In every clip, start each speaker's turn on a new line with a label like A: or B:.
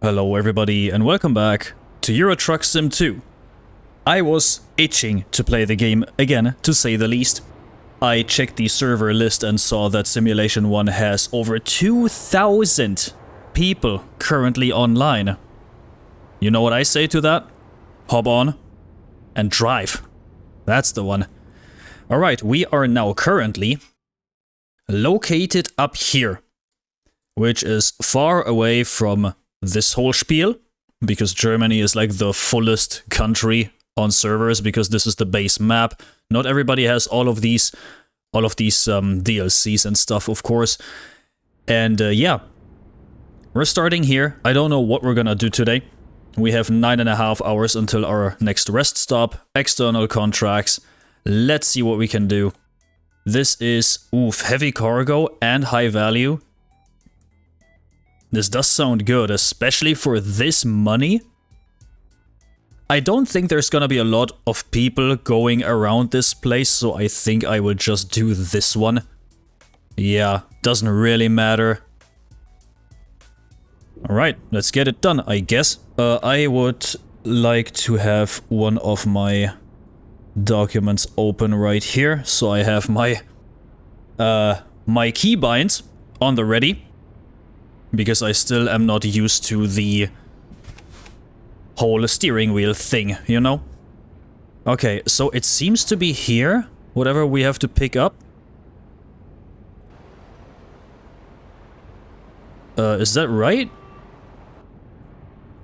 A: Hello everybody and welcome back to Euro Truck Sim 2. I was itching to play the game again, to say the least. I checked the server list and saw that Simulation 1 has over 2,000 people currently online. You know what I say to that? Hop on and drive. That's the one. Alright, we are now currently located up here, which is far away from this whole spiel, because Germany is like the fullest country on servers, because this is the base map. Not everybody has all of these DLCs and stuff, of course. And yeah, we're starting here. I don't know what we're gonna do today. We have 9.5 hours until our next rest stop, external contracts. Let's see what we can do. This is, heavy cargo and high value. This does sound good, especially for this money. I don't think there's gonna be a lot of people going around this place, so I think I will just do this one. Yeah, doesn't really matter. Alright, let's get it done, I guess. I would like to have one of my documents open right here, so I have my my keybinds on the ready. Because I still am not used to the whole steering wheel thing, you know? Okay, so it seems to be here, whatever we have to pick up. Is that right?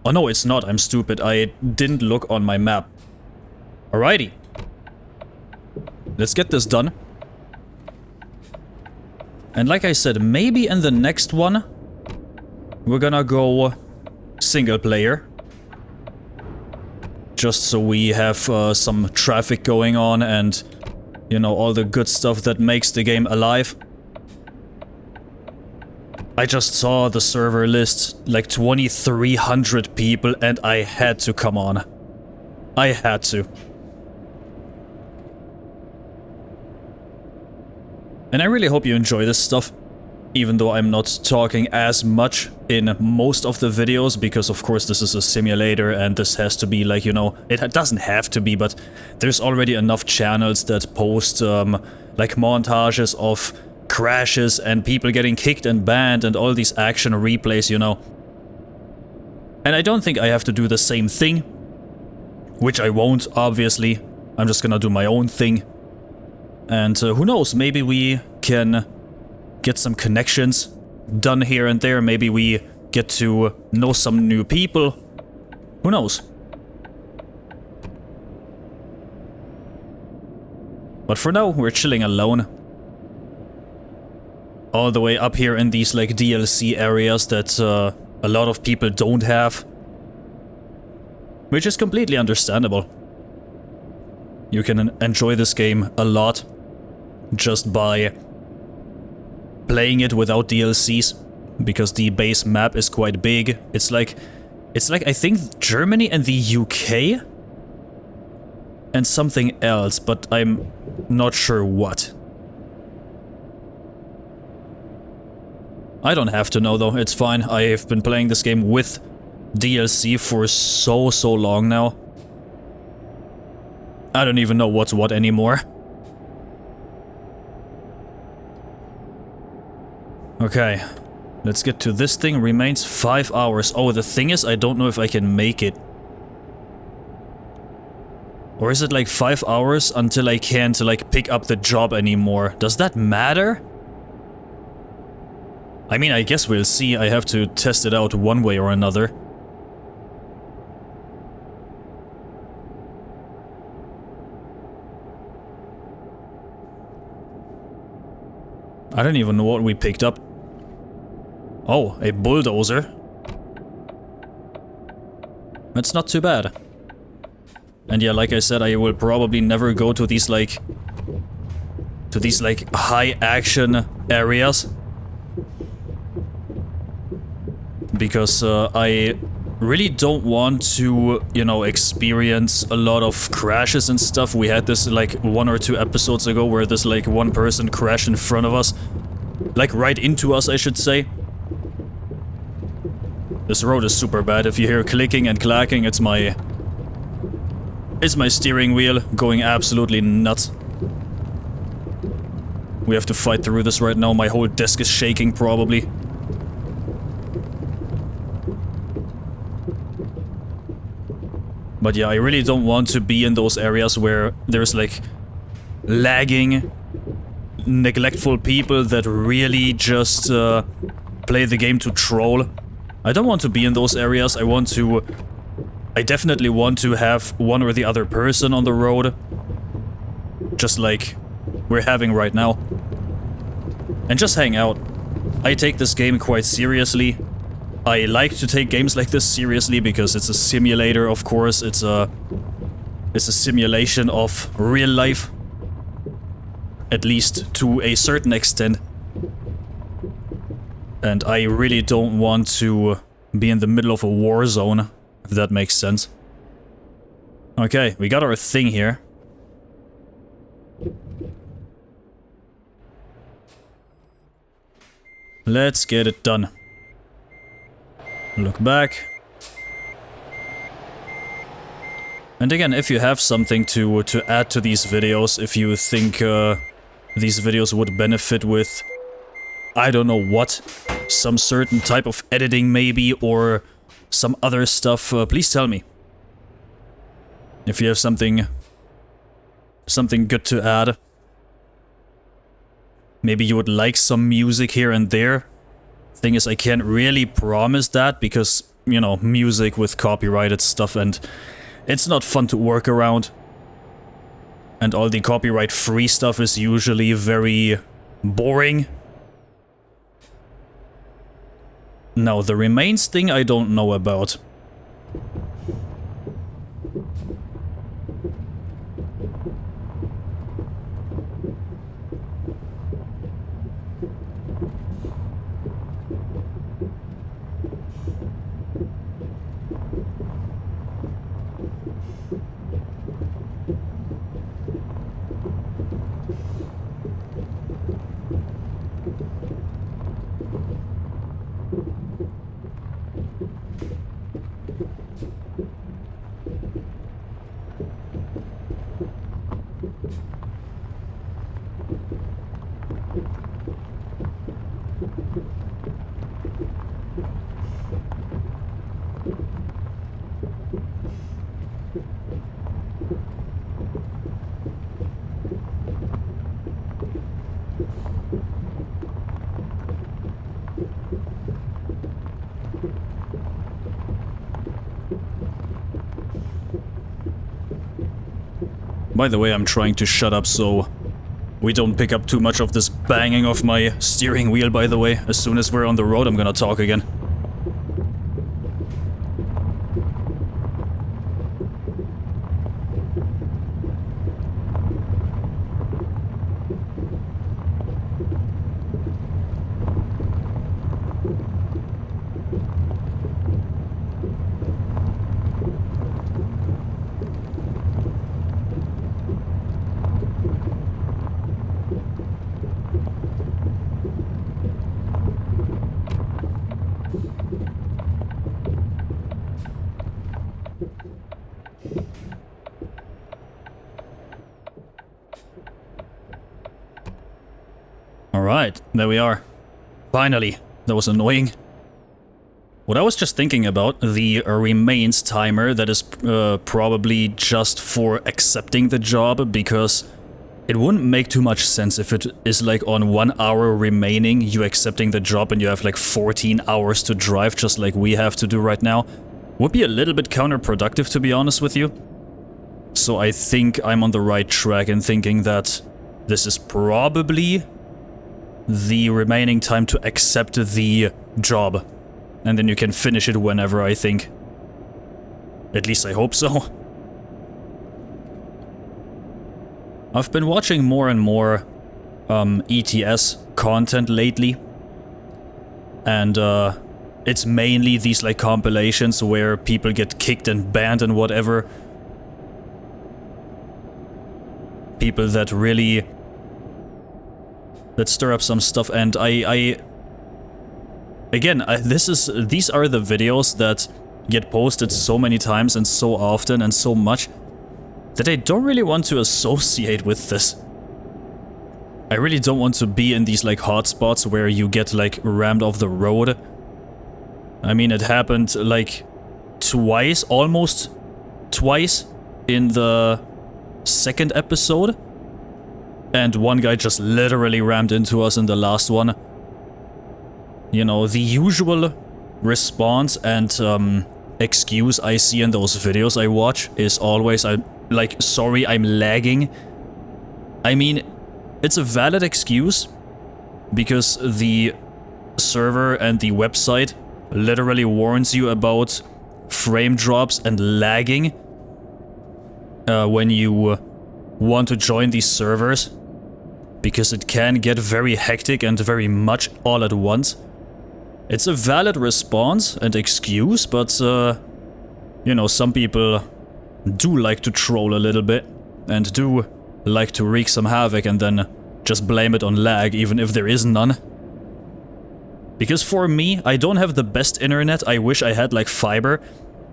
A: Oh no, it's not, I'm stupid, I didn't look on my map. Alrighty. Let's get this done. And like I said, maybe in the next one we're gonna go single player. Just so we have some traffic going on and, you know, all the good stuff that makes the game alive. I just saw the server list, like 2,300 people, and I had to come on. I had to. And I really hope you enjoy this stuff. Even though I'm not talking as much in most of the videos, because of course this is a simulator and this has to be like, you know, it doesn't have to be, but there's already enough channels that post like montages of crashes and people getting kicked and banned and all these action replays, you know. And I don't think I have to do the same thing, which I won't, obviously. I'm just gonna do my own thing. And who knows, maybe we can get some connections done here and there. Maybe we get to know some new people. Who knows? But for now, we're chilling alone. All the way up here in these like DLC areas that a lot of people don't have. Which is completely understandable. You can enjoy this game a lot just by playing it without DLCs, because the base map is quite big. It's like I think Germany and the UK and something else, but I'm not sure what. I don't have to know though, it's fine. I have been playing this game with DLC for so long now. I don't even know what's what anymore. Okay, let's get to this thing. Remains 5 hours. Oh, the thing is, I don't know if I can make it. Or is it like 5 hours until I can't like pick up the job anymore? Does that matter? I mean, I guess we'll see. I have to test it out one way or another. I don't even know what we picked up. Oh, a bulldozer. That's not too bad. And yeah, like I said, I will probably never go to these like high action areas. Because I really don't want to, you know, experience a lot of crashes and stuff. We had this like 1 or 2 episodes ago where this like one person crashed in front of us. Like right into us, I should say. This road is super bad. If you hear clicking and clacking, it's my steering wheel going absolutely nuts. We have to fight through this right now. My whole desk is shaking, probably. But yeah, I really don't want to be in those areas where there's like lagging, neglectful people that really just play the game to troll. I don't want to be in those areas. I definitely want to have one or the other person on the road. Just like we're having right now. And just hang out. I take this game quite seriously. I like to take games like this seriously because it's a simulator, of course. It's a simulation of real life. At least to a certain extent. And I really don't want to be in the middle of a war zone, if that makes sense. Okay, we got our thing here. Let's get it done. Look back. And again, if you have something to add to these videos, if you think these videos would benefit with, I don't know what, some certain type of editing maybe, or some other stuff, please tell me. If you have something good to add. Maybe you would like some music here and there. Thing is, I can't really promise that because, you know, music with copyrighted stuff, and it's not fun to work around. And all the copyright-free stuff is usually very boring. Now, the remains thing I don't know about. By the way, I'm trying to shut up so we don't pick up too much of this banging of my steering wheel, by the way. As soon as we're on the road, I'm gonna talk again. Alright, there we are. Finally. That was annoying. What I was just thinking about, the remains timer, that is probably just for accepting the job, because it wouldn't make too much sense if it is like on 1 hour remaining, you accepting the job and you have like 14 hours to drive, just like we have to do right now. Would be a little bit counterproductive, to be honest with you. So I think I'm on the right track in thinking that this is probably the remaining time to accept the job. And then you can finish it whenever, I think. At least I hope so. I've been watching more and more ETS content lately. And it's mainly these like compilations where people get kicked and banned and whatever. People that really... that stir up some stuff, and I again, these are the videos that get posted so many times and so often and so much that I don't really want to associate with this. I really don't want to be in these like hotspots where you get like rammed off the road. I mean, it happened like twice, almost twice in the second episode. And one guy just literally rammed into us in the last one. You know, the usual response and excuse I see in those videos I watch is always, sorry, I'm lagging. I mean, it's a valid excuse because the server and the website literally warns you about frame drops and lagging when you want to join these servers, because it can get very hectic and very much all at once. It's a valid response and excuse, but you know, some people do like to troll a little bit and do like to wreak some havoc and then just blame it on lag, even if there is none. Because for me, I don't have the best internet. I wish I had like fiber,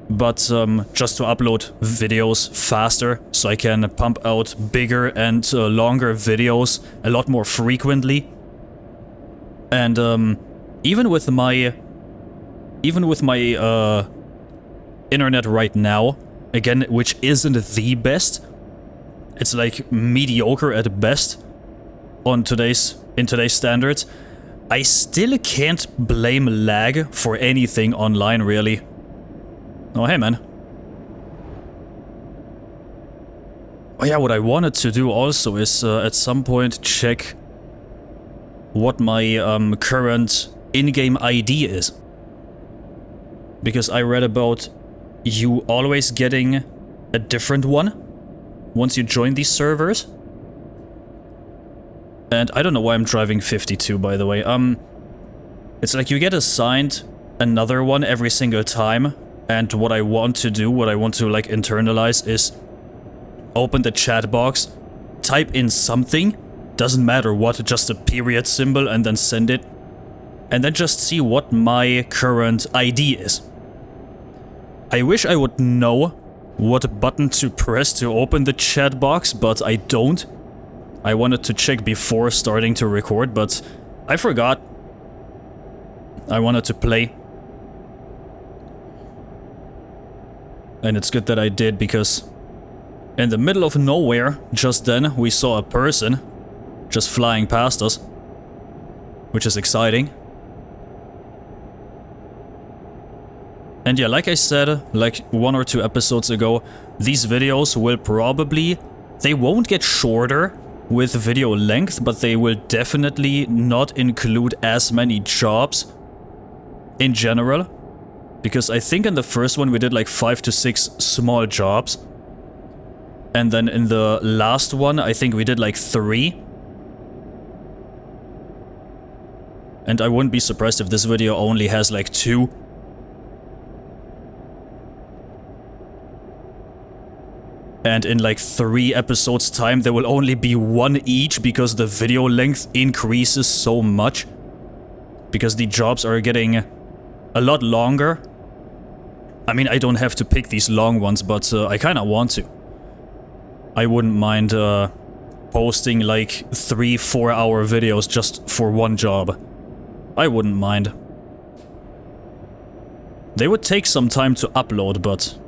A: but just to upload videos faster so I can pump out bigger and longer videos a lot more frequently. And even with my internet right now, again, which isn't the best, it's like mediocre at best in today's standards, I still can't blame lag for anything online, really. Oh, hey, man. Oh yeah, what I wanted to do also is at some point check what my current in-game ID is. Because I read about you always getting a different one once you join these servers. And I don't know why I'm driving 52, by the way. It's like you get assigned another one every single time. And what I want to do, what I want to like internalize is open the chat box, type in something, doesn't matter what, just a period symbol, and then send it. And then just see what my current ID is. I wish I would know what button to press to open the chat box, but I don't. I wanted to check before starting to record, but I forgot. I wanted to play. And it's good that I did, because in the middle of nowhere, just then, we saw a person just flying past us, which is exciting. And yeah, like I said, like 1 or 2 episodes ago, these videos will probably, they won't get shorter with video length, but they will definitely not include as many jobs in general. Because I think in the first one we did like 5 to 6 small jobs. And then in the last one, I think we did like 3. And I wouldn't be surprised if this video only has like 2. And in like 3 episodes time, there will only be 1 each, because the video length increases so much. Because the jobs are getting a lot longer. I mean, I don't have to pick these long ones, but I kinda want to. I wouldn't mind posting like 3-4 hour videos just for 1 job. I wouldn't mind. They would take some time to upload, but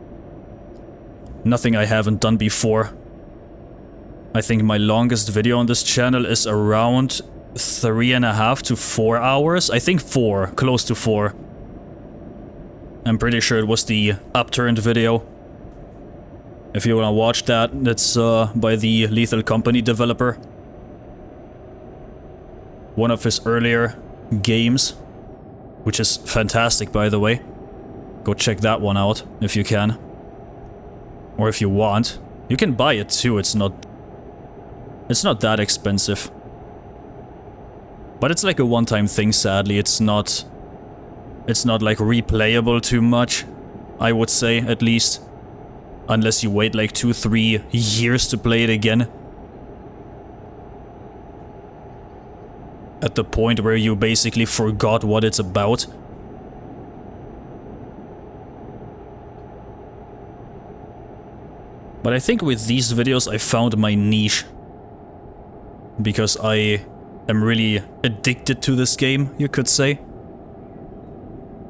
A: nothing I haven't done before. I think my longest video on this channel is around 3.5 to 4 hours. I think 4, close to 4. I'm pretty sure it was the Upturned video. If you wanna watch that, that's by the Lethal Company developer. One of his earlier games, which is fantastic, by the way. Go check that one out if you can. Or if you want. You can buy it too, it's not that expensive. But it's like a one-time thing, sadly. It's not like replayable too much, I would say, at least. Unless you wait like 2-3 years to play it again. At the point where you basically forgot what it's about. But I think with these videos I found my niche. Because I am really addicted to this game, you could say.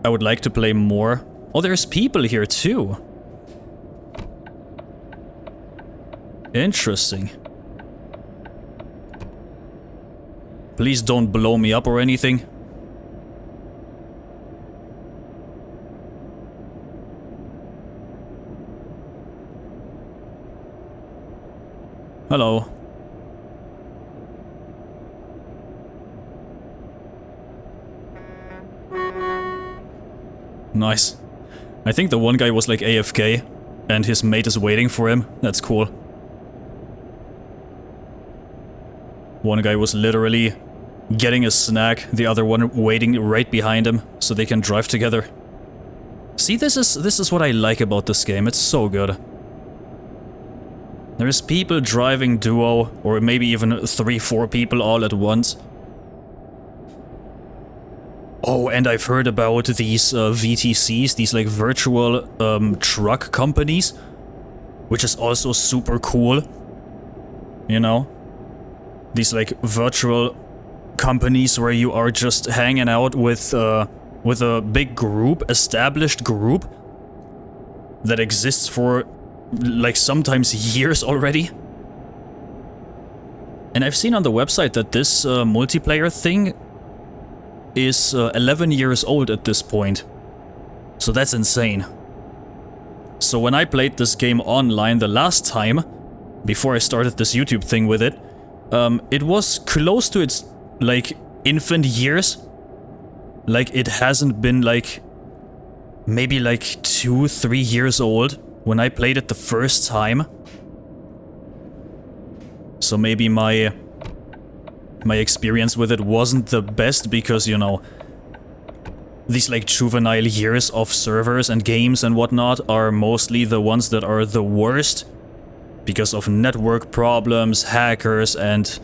A: I would like to play more. Oh, there's people here too. Interesting. Please don't blow me up or anything. Hello. Nice. I think the one guy was like AFK, and his mate is waiting for him. That's cool. One guy was literally getting a snack, the other one waiting right behind him, so they can drive together. See, this is what I like about this game. It's so good. There's people driving duo, or maybe even 3-4 people all at once. Oh, and I've heard about these VTCs, these like virtual truck companies, which is also super cool. You know? These like virtual companies where you are just hanging out with a big group, established group, that exists for like sometimes years already. And I've seen on the website that this multiplayer thing is 11 years old at this point. So that's insane. So when I played this game online the last time, before I started this YouTube thing with it, it was close to its, like, infant years. Like, it hasn't been, like, maybe, like, 2-3 years old when I played it the first time. So maybe my experience with it wasn't the best because, you know, these, like, juvenile years of servers and games and whatnot are mostly the ones that are the worst because of network problems, hackers, and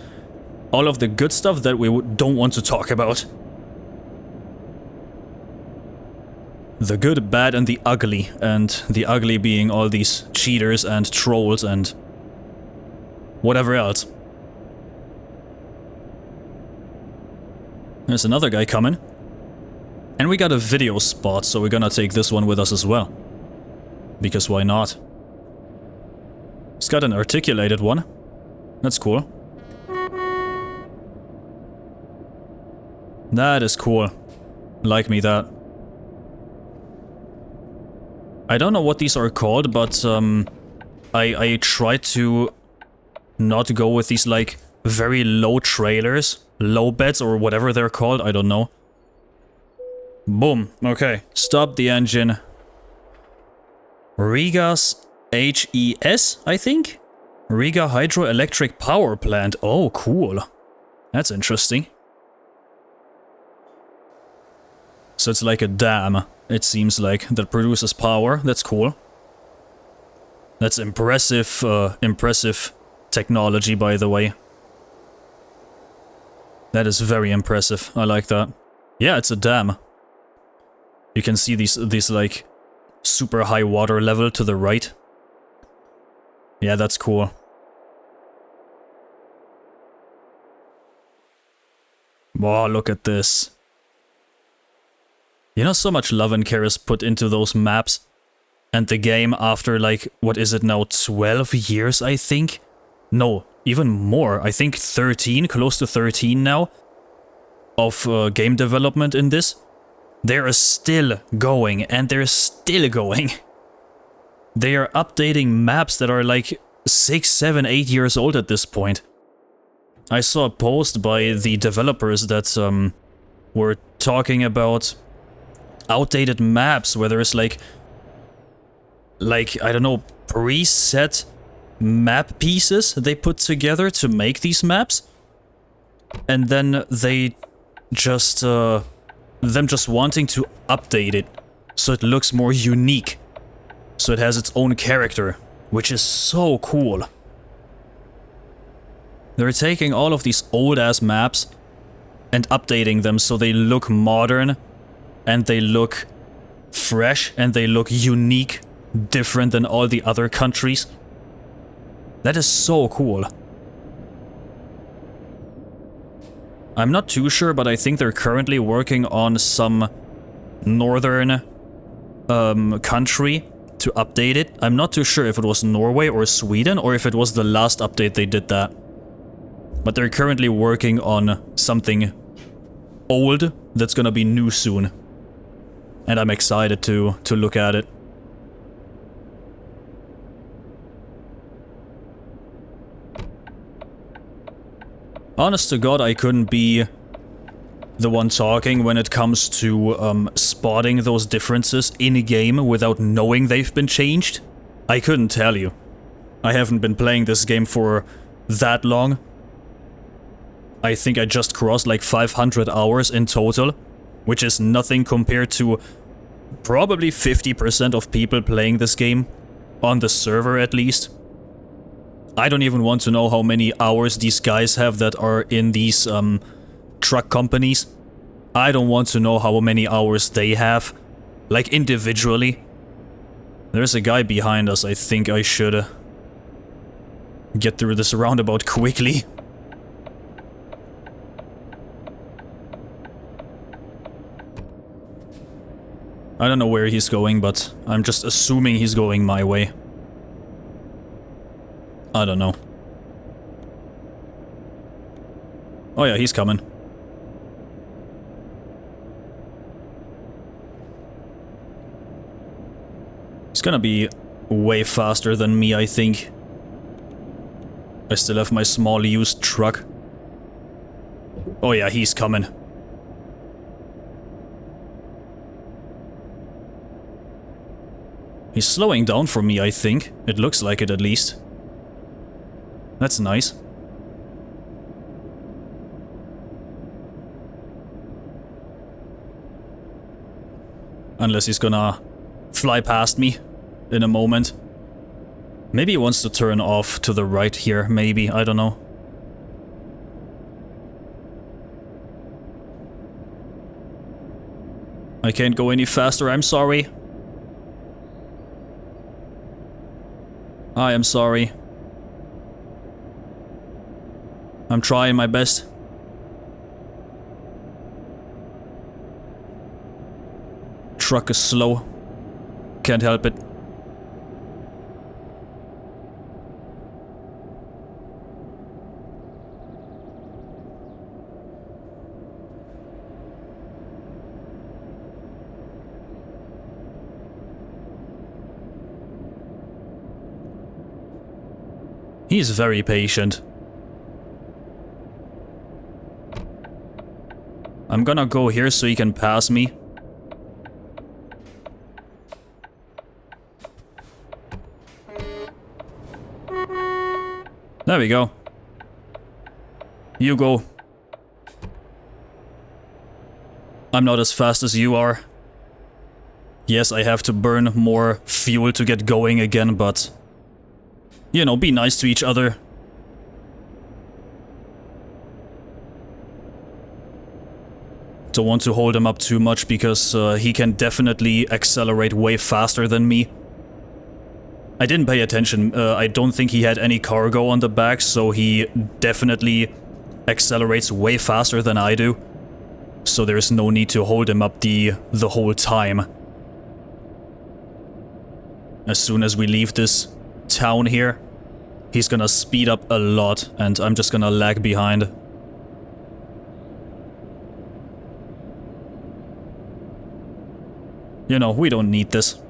A: all of the good stuff that we don't want to talk about. The good, bad, and the ugly being all these cheaters and trolls and whatever else. There's another guy coming. And we got a video spot, so we're gonna take this one with us as well. Because why not? He's got an articulated one. That's cool. That is cool. Like me that. I don't know what these are called, but I try to not go with these like very low trailers, low beds or whatever they're called, I don't know. Boom, okay, stop the engine. Riga's HES, I think? Riga Hydroelectric Power Plant. Oh, cool. That's interesting. So it's like a dam, it seems like, that produces power. That's cool. That's impressive, impressive technology, by the way. That is very impressive. I like that. Yeah, it's a dam. You can see these like super high water level to the right. Yeah, that's cool. Wow, look at this. You know, so much love and care is put into those maps. And the game after, like, what is it now, 12 years, I think? No, even more. I think 13, close to 13 now, of game development in this. They're still going, and they're still going. They are updating maps that are like 6, 7, 8 years old at this point. I saw a post by the developers that were talking about outdated maps where there's like I don't know, preset map pieces they put together to make these maps, and then they just them just wanting to update it so it looks more unique, so it has its own character, which is so cool. They're taking all of these old ass maps and updating them so they look modern and they look fresh and they look unique, different than all the other countries. That is so cool. I'm not too sure, but I think they're currently working on some northern country to update it. I'm not too sure if it was Norway or Sweden or if it was the last update they did that. But they're currently working on something old that's gonna be new soon. And I'm excited to look at it. Honest to God, I couldn't be the one talking when it comes to spotting those differences in-game without knowing they've been changed. I couldn't tell you. I haven't been playing this game for that long. I think I just crossed like 500 hours in total, which is nothing compared to probably 50% of people playing this game, on the server at least. I don't even want to know how many hours these guys have that are in these truck companies. I don't want to know how many hours they have, like individually. There's a guy behind us. I think I should get through this roundabout quickly. I don't know where he's going, but I'm just assuming he's going my way. I don't know. Oh yeah, he's coming. He's gonna be way faster than me, I think. I still have my small used truck. Oh yeah, he's coming. He's slowing down for me, I think. It looks like it, at least. That's nice. Unless he's gonna fly past me in a moment. Maybe he wants to turn off to the right here, maybe, I don't know. I can't go any faster, I'm sorry. I am sorry. I'm trying my best. Truck is slow. Can't help it. He's very patient. I'm gonna go here so he can pass me. There we go. You go. I'm not as fast as you are. Yes, I have to burn more fuel to get going again, but... you know, be nice to each other. Don't want to hold him up too much because he can definitely accelerate way faster than me. I didn't pay attention. I don't think he had any cargo on the back, so he definitely accelerates way faster than I do. So there's no need to hold him up the whole time. As soon as we leave this town here, he's gonna speed up a lot, and I'm just gonna lag behind. You know, we don't need this.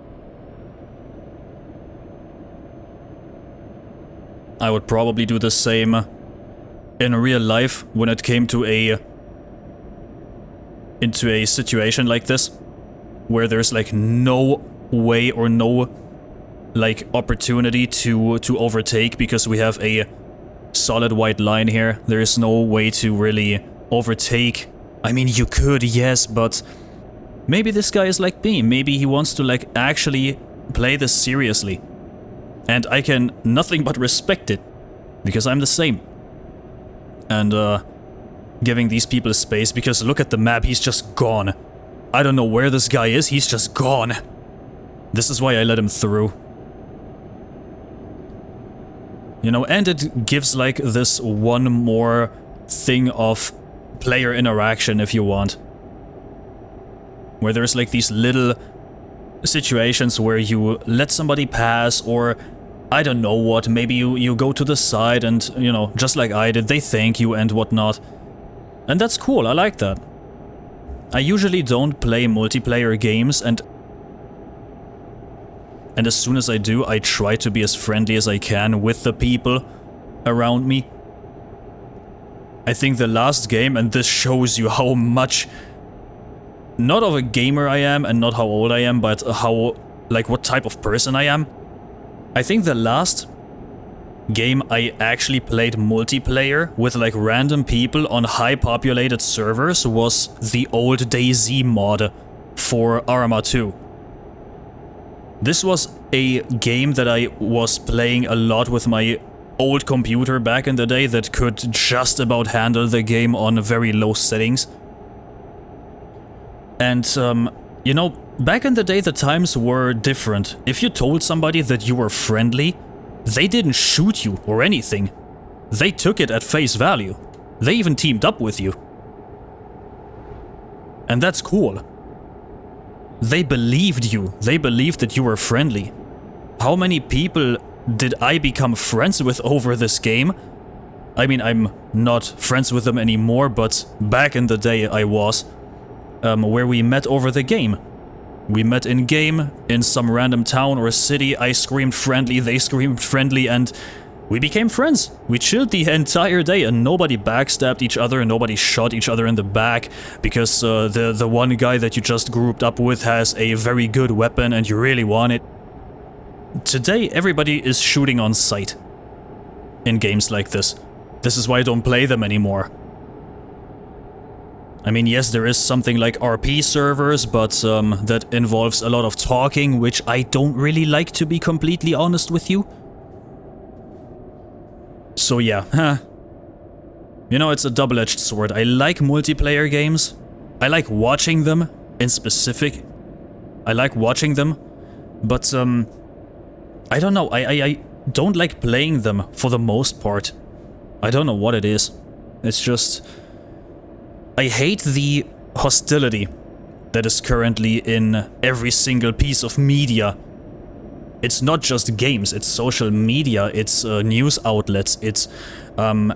A: I would probably do the same in real life when it came to into a situation like this, where there's like no way or no like opportunity to overtake because we have a solid white line here. There is no way to really overtake. I mean, you could, yes, but maybe this guy is like me. Maybe he wants to like actually play this seriously. And I can nothing but respect it, because I'm the same. And giving these people space, because look at the map, he's just gone. I don't know where this guy is, he's just gone. This is why I let him through. You know, and it gives like this one more thing of player interaction if you want. Where there's like these little situations where you let somebody pass, or I don't know what, maybe you go to the side and, you know, just like I did, they thank you and whatnot. And that's cool, I like that. I usually don't play multiplayer games, and as soon as I do, I try to be as friendly as I can with the people around me. I think the last game, and this shows you how much, not of a gamer I am and not how old I am, but how, like, what type of person I am. I think the last game I actually played multiplayer with like random people on high populated servers was the old DayZ mod for Arma 2. This was a game that I was playing a lot with my old computer back in the day that could just about handle the game on very low settings. And, you know, back in the day the times were different. If you told somebody that you were friendly, they didn't shoot you or anything. They took it at face value. They even teamed up with you. And that's cool. They believed you. They believed that you were friendly. How many people did I become friends with over this game? I mean, I'm not friends with them anymore, but back in the day I was. Where we met over the game. We met in-game, in some random town or city. I screamed friendly, they screamed friendly, and we became friends. We chilled the entire day and nobody backstabbed each other, nobody shot each other in the back because the one guy that you just grouped up with has a very good weapon and you really want it. Today everybody is shooting on sight in games like this. This is why I don't play them anymore. I mean, yes, there is something like RP servers, but that involves a lot of talking, which I don't really like, to be completely honest with you. So yeah, you know, it's a double-edged sword. I like multiplayer games. I like watching them, in specific. I like watching them, but I don't know, I don't like playing them for the most part. I don't know what it is. It's just... I hate the hostility that is currently in every single piece of media. It's not just games, it's social media, it's news outlets, it's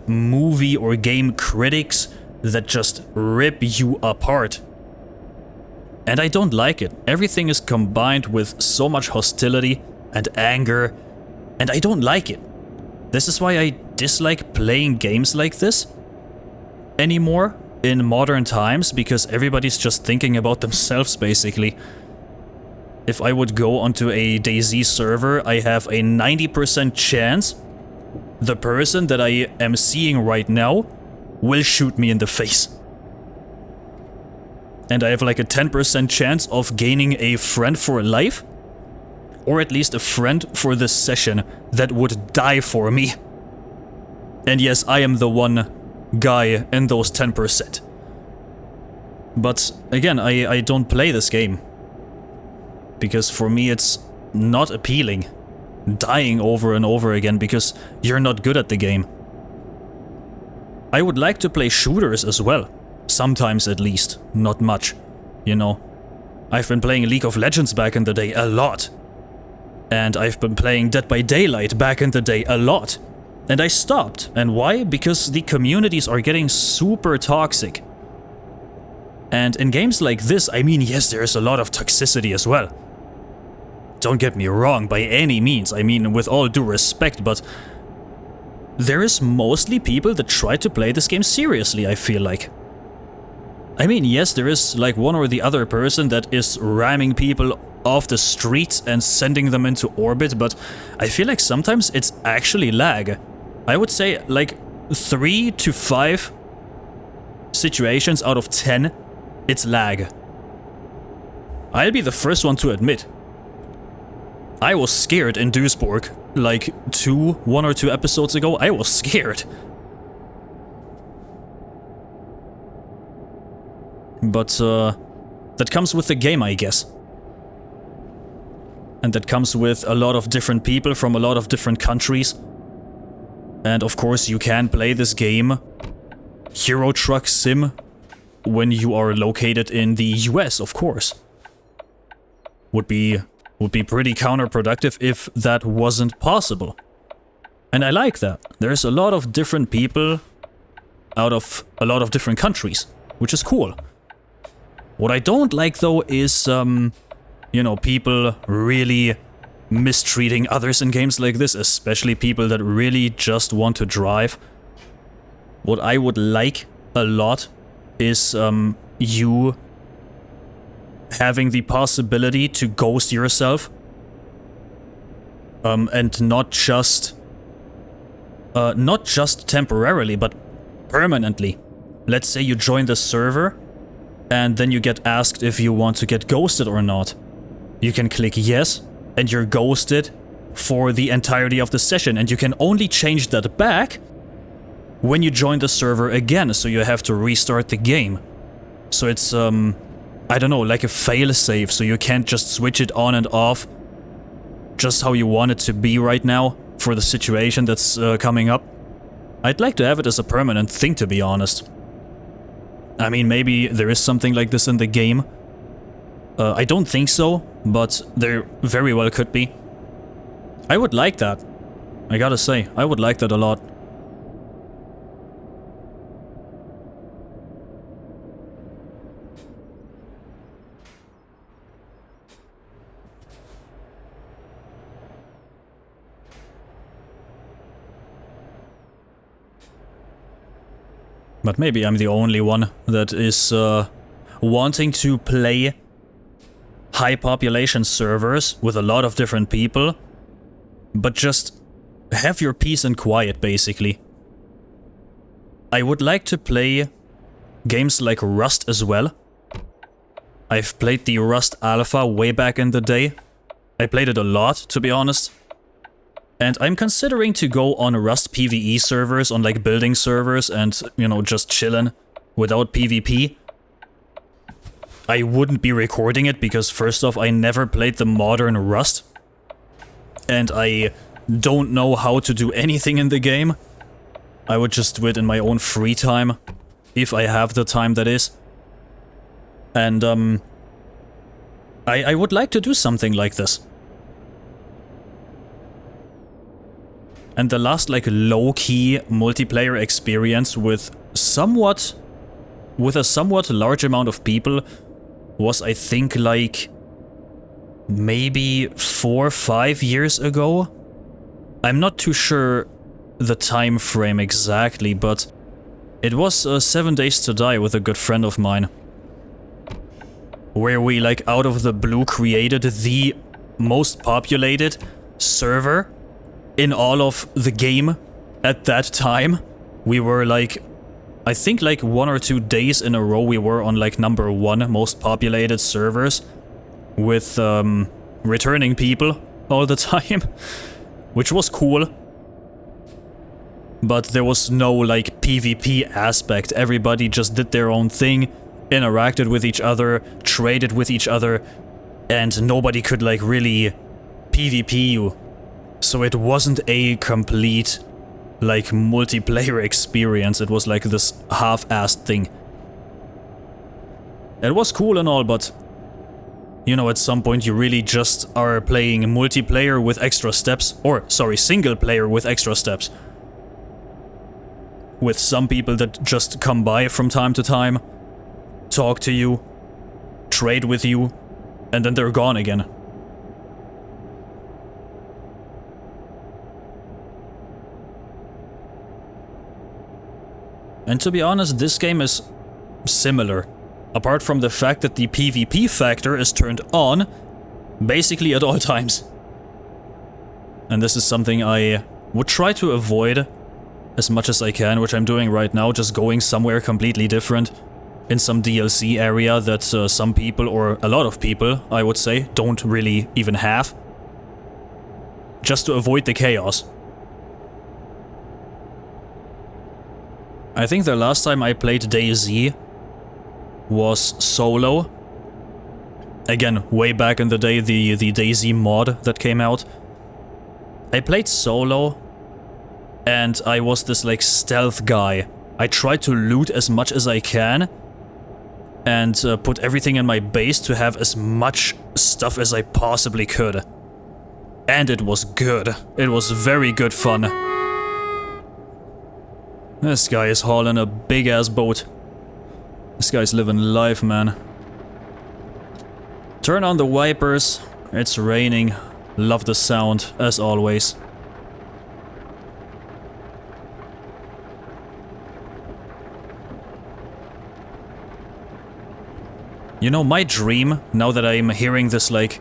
A: movie or game critics that just rip you apart. And I don't like it. Everything is combined with so much hostility and anger, and I don't like it. This is why I dislike playing games like this anymore. In modern times, because everybody's just thinking about themselves, basically. If I would go onto a DayZ server, I have a 90% chance the person that I am seeing right now will shoot me in the face. And I have like a 10% chance of gaining a friend for life, or at least a friend for this session that would die for me. And yes, I am the one guy in those 10%. But again, I don't play this game. Because for me it's not appealing. Dying over and over again because you're not good at the game. I would like to play shooters as well. Sometimes at least. Not much. You know. I've been playing League of Legends back in the day a lot. And I've been playing Dead by Daylight back in the day a lot. And I stopped. And why? Because the communities are getting super toxic. And in games like this, I mean, yes, there's a lot of toxicity as well. Don't get me wrong, by any means. I mean, with all due respect, but there is mostly people that try to play this game seriously, I feel like. I mean, yes, there is like one or the other person that is ramming people off the streets and sending them into orbit, but I feel like sometimes it's actually lag. I would say like 3 to 5 situations out of 10, it's lag. I'll be the first one to admit. I was scared in Duisburg, like 1 or 2 episodes ago. I was scared. But that comes with the game, I guess. And that comes with a lot of different people from a lot of different countries. And of course you can play this game, Euro Truck Sim, when you are located in the US, of course. Would be pretty counterproductive if that wasn't possible. And I like that. There's a lot of different people out of a lot of different countries, which is cool. What I don't like though is, you know, people really mistreating others in games like this, especially people that really just want to drive. What I would like a lot is you having the possibility to ghost yourself, and not just temporarily, but permanently. Let's say you join the server and then you get asked if you want to get ghosted or not. You can click yes, and you're ghosted for the entirety of the session, and you can only change that back when you join the server again, so you have to restart the game. So it's, I don't know, like a failsafe, so you can't just switch it on and off just how you want it to be right now for the situation that's coming up. I'd like to have it as a permanent thing, to be honest. I mean, maybe there is something like this in the game. I don't think so, but there very well could be. I would like that. I gotta say, I would like that a lot. But maybe I'm the only one that is wanting to play high population servers with a lot of different people, but just have your peace and quiet, basically. I would like to play games like Rust as well. I've played the Rust Alpha way back in the day. I played it a lot, to be honest. And I'm considering to go on Rust PvE servers, on like building servers, and, you know, just chillin' without PvP. I wouldn't be recording it because, first off, I never played the modern Rust. And I don't know how to do anything in the game. I would just do it in my own free time. If I have the time, that is. And, I would like to do something like this. And the last, like, low-key multiplayer experience with a somewhat large amount of people was, I think, like, maybe 4 or 5 years ago? I'm not too sure the time frame exactly, but it was 7 Days to Die with a good friend of mine. Where we, like, out of the blue created the most populated server in all of the game at that time. We were, like, I think like 1 or 2 days in a row we were on like #1 most populated servers with returning people all the time, which was cool. But there was no like PvP aspect. Everybody just did their own thing, interacted with each other, traded with each other, and nobody could like really PvP you. So it wasn't a complete like multiplayer experience. It was like this half-assed thing. It was cool and all, but you know, at some point you really just are playing multiplayer with extra steps, or sorry, single player with extra steps. With some people that just come by from time to time, talk to you, trade with you, and then they're gone again. And to be honest, this game is similar. Apart from the fact that the PvP factor is turned on basically at all times. And this is something I would try to avoid as much as I can, which I'm doing right now, just going somewhere completely different in some DLC area that some people, or a lot of people, I would say, don't really even have. Just to avoid the chaos. I think the last time I played DayZ was solo. Again, way back in the day, the DayZ mod that came out. I played solo, and I was this like stealth guy. I tried to loot as much as I can and put everything in my base to have as much stuff as I possibly could. And it was good. It was very good fun. This guy is hauling a big ass boat. This guy's living life, man. Turn on the wipers. It's raining. Love the sound, as always. You know, my dream, now that I'm hearing this, like,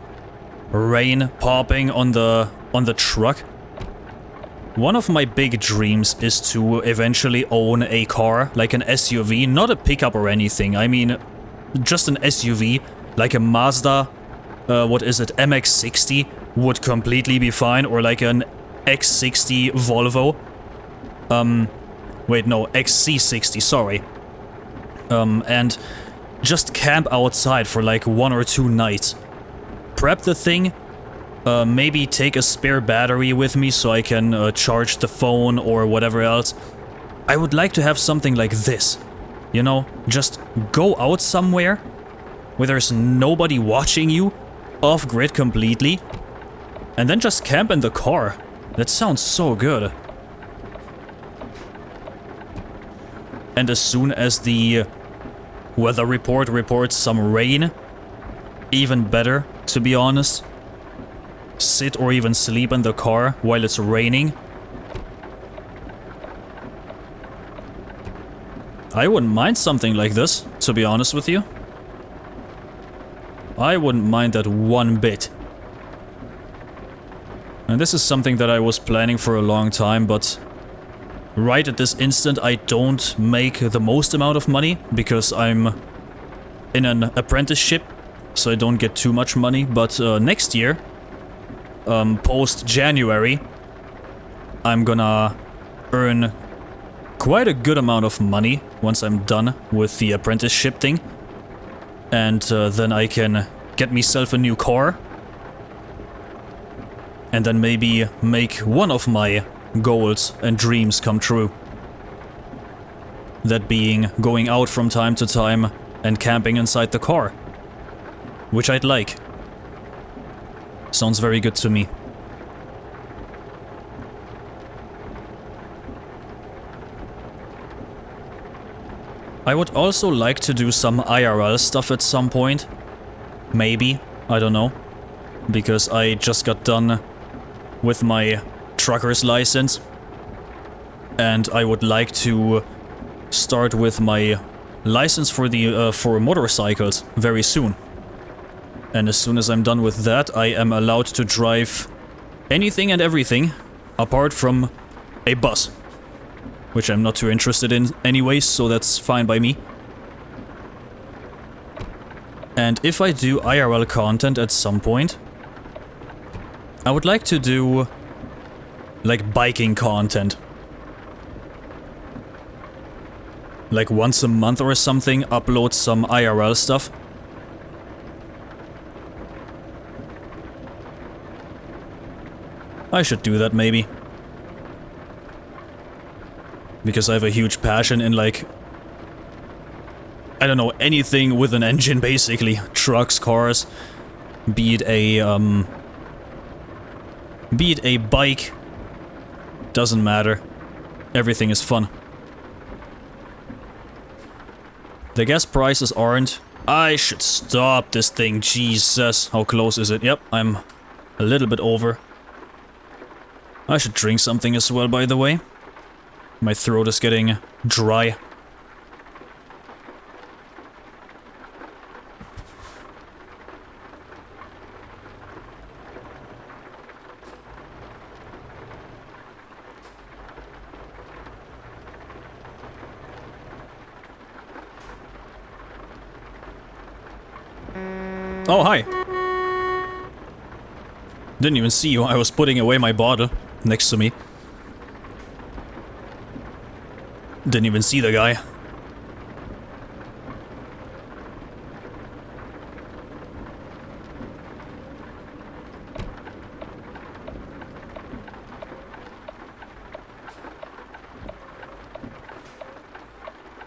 A: rain popping on the truck, one of my big dreams is to eventually own a car, like an SUV, not a pickup or anything, I mean, just an SUV, like a Mazda, what is it, MX-60 would completely be fine, or like an X60 Volvo, wait, no, XC60, sorry, and just camp outside for like 1 or 2 nights. Prep the thing, maybe take a spare battery with me so I can charge the phone or whatever else. I would like to have something like this, you know, just go out somewhere where there's nobody watching you, off-grid completely, and then just camp in the car. That sounds so good. And as soon as the weather report reports some rain, even better, to be honest. Sit or even sleep in the car while it's raining. I wouldn't mind something like this, to be honest with you. I wouldn't mind that one bit. And this is something that I was planning for a long time, but right at this instant I don't make the most amount of money because I'm in an apprenticeship, so I don't get too much money. But next year, post-January, I'm gonna earn quite a good amount of money once I'm done with the apprenticeship thing. And then I can get myself a new car. And then maybe make one of my goals and dreams come true. That being going out from time to time and camping inside the car. Which I'd like. Sounds very good to me. I would also like to do some IRL stuff at some point. Maybe, I don't know. Because I just got done with my trucker's license, and I would like to start with my license for the for motorcycles very soon. And as soon as I'm done with that, I am allowed to drive anything and everything apart from a bus, which I'm not too interested in anyways, so that's fine by me. And if I do IRL content at some point, I would like to do like biking content. Like once a month or something, upload some IRL stuff. I should do that maybe. Because I have a huge passion in like, I don't know, anything with an engine basically. Trucks, cars, be it a bike. Doesn't matter. Everything is fun. The gas prices aren't. I should stop this thing. Jesus. How close is it? Yep, I'm a little bit over. I should drink something as well, by the way. My throat is getting dry. Oh, hi. Didn't even see you. I was putting away my bottle next to me. Didn't even see the guy.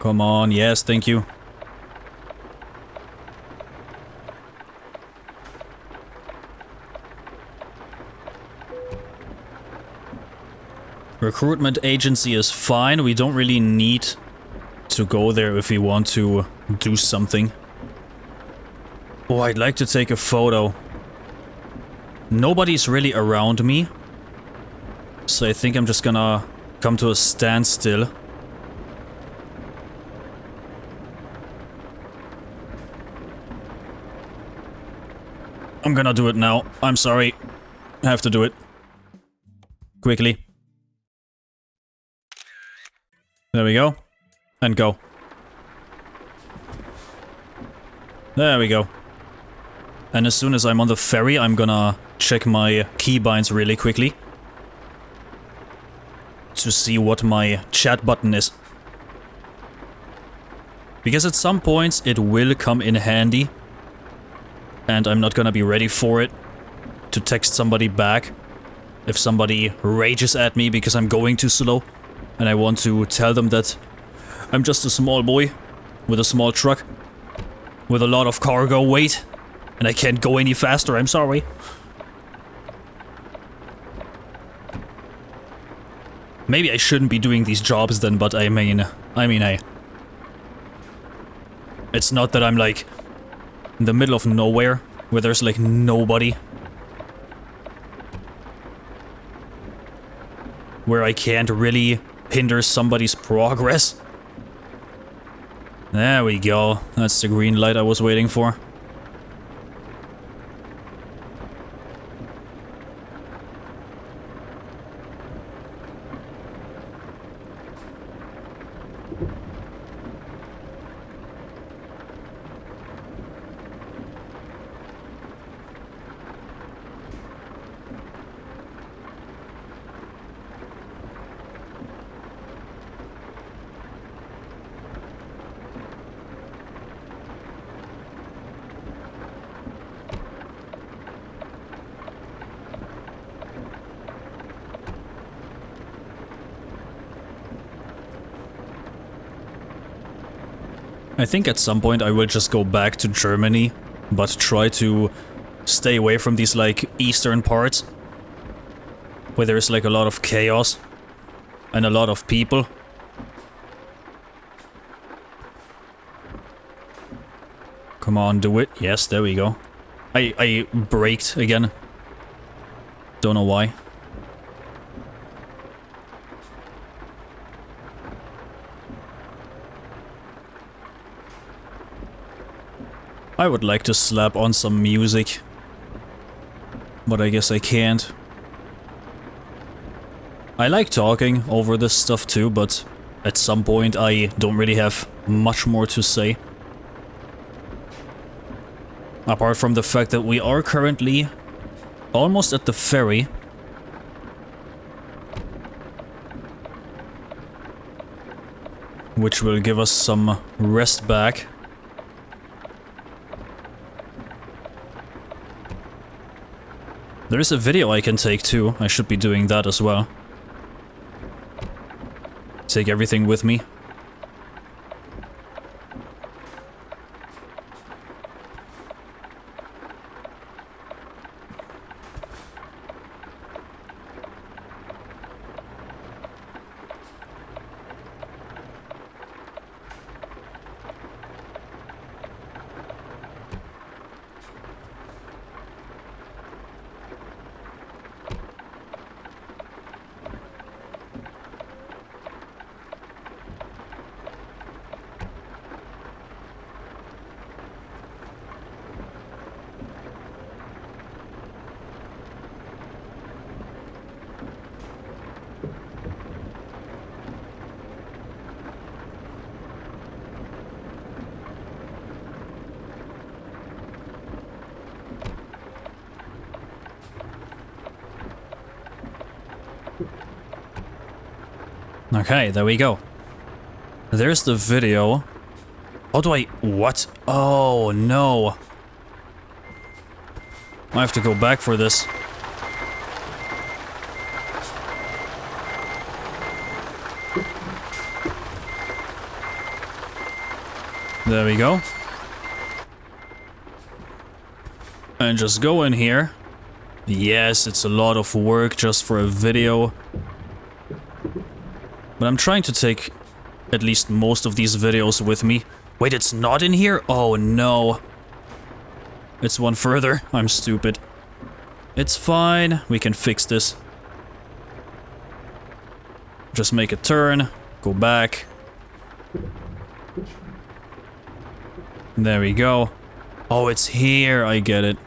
A: Come on, yes, thank you. Recruitment agency is fine. We don't really need to go there if we want to do something. Oh, I'd like to take a photo. Nobody's really around me. So I think I'm just gonna come to a standstill. I'm gonna do it now. I'm sorry. I have to do it. Quickly. There we go. And go. There we go. And as soon as I'm on the ferry, I'm gonna check my keybinds really quickly. To see what my chat button is. Because at some points it will come in handy. And I'm not gonna be ready for it. To text somebody back. If somebody rages at me because I'm going too slow. And I want to tell them that I'm just a small boy with a small truck with a lot of cargo weight and I can't go any faster, I'm sorry. Maybe I shouldn't be doing these jobs then, but I mean, it's not that I'm like in the middle of nowhere where there's like nobody. Where I can't really hinder somebody's progress. There we go. That's the green light I was waiting for. I think at some point I will just go back to Germany, but try to stay away from these, like, eastern parts. Where there's, like, a lot of chaos. And a lot of people. Come on, do it. Yes, there we go. I braked again. Don't know why. I would like to slap on some music, but I guess I can't. I like talking over this stuff too, but at some point I don't really have much more to say. Apart from the fact that we are currently almost at the ferry. Which will give us some rest back. There is a video I can take too. I should be doing that as well. Take everything with me. Okay, there we go. There's the video. How do I... What? Oh, no. I have to go back for this. There we go. And just go in here. Yes, it's a lot of work just for a video. But I'm trying to take at least most of these videos with me. Wait, it's not in here? Oh no. It's one further. I'm stupid. It's fine. We can fix this. Just make a turn. Go back. There we go. Oh, it's here. I get it.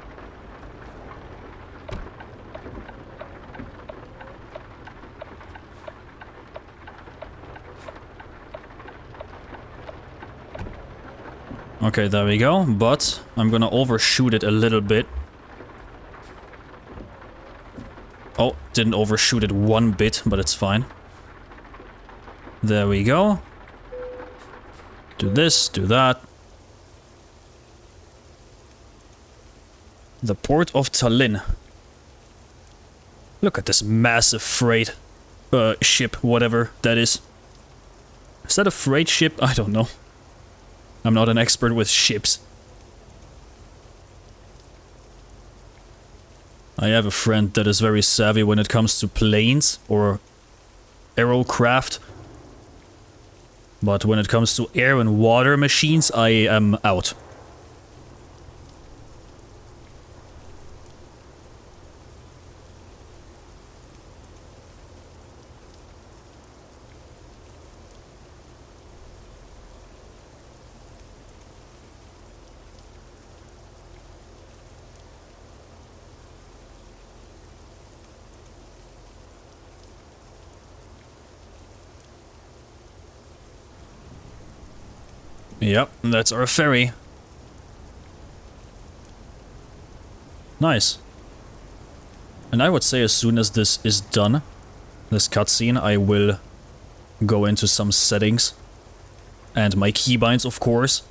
A: Okay, there we go, but I'm gonna overshoot it a little bit. Oh, didn't overshoot it one bit, but it's fine. There we go. Do this, do that. The port of Tallinn. Look at this massive freight ship, whatever that is. Is that a freight ship? I don't know. I'm not an expert with ships. I have a friend that is very savvy when it comes to planes or aerocraft. But when it comes to air and water machines, I am out. Yep, that's our ferry. Nice. And I would say as soon as this is done, this cutscene, I will go into some settings. And my keybinds, of course.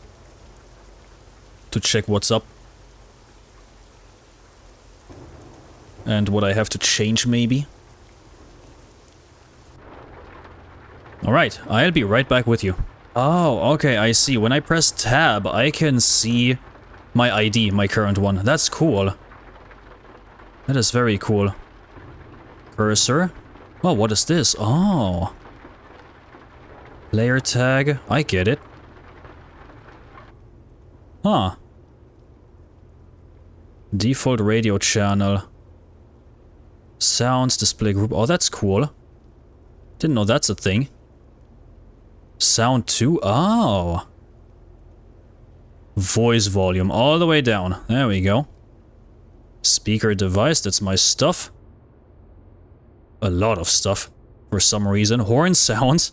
A: To check what's up. And what I have to change, maybe. Alright, I'll be right back with you. Oh, okay, I see. When I press tab, I can see my ID, my current one. That's cool. That is very cool. Cursor. Oh, what is this? Oh. Layer tag. I get it. Huh. Default radio channel. Sounds, display group. Oh, that's cool. Didn't know that's a thing. Sound 2? Oh. Voice volume all the way down. There we go. Speaker device, that's my stuff. A lot of stuff. For some reason. Horn sounds.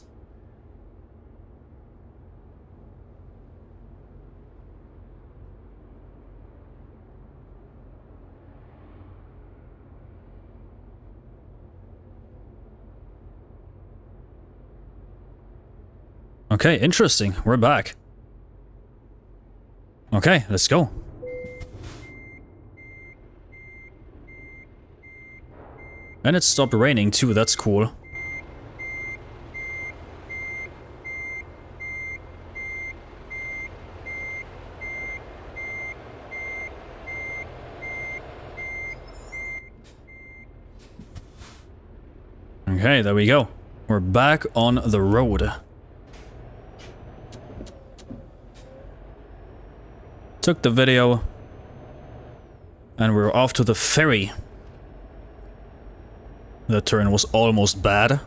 A: Okay, interesting. We're back. Okay, let's go. And it stopped raining too, that's cool. Okay, there we go. We're back on the road. Took the video. And we're off to the ferry. The turn was almost bad.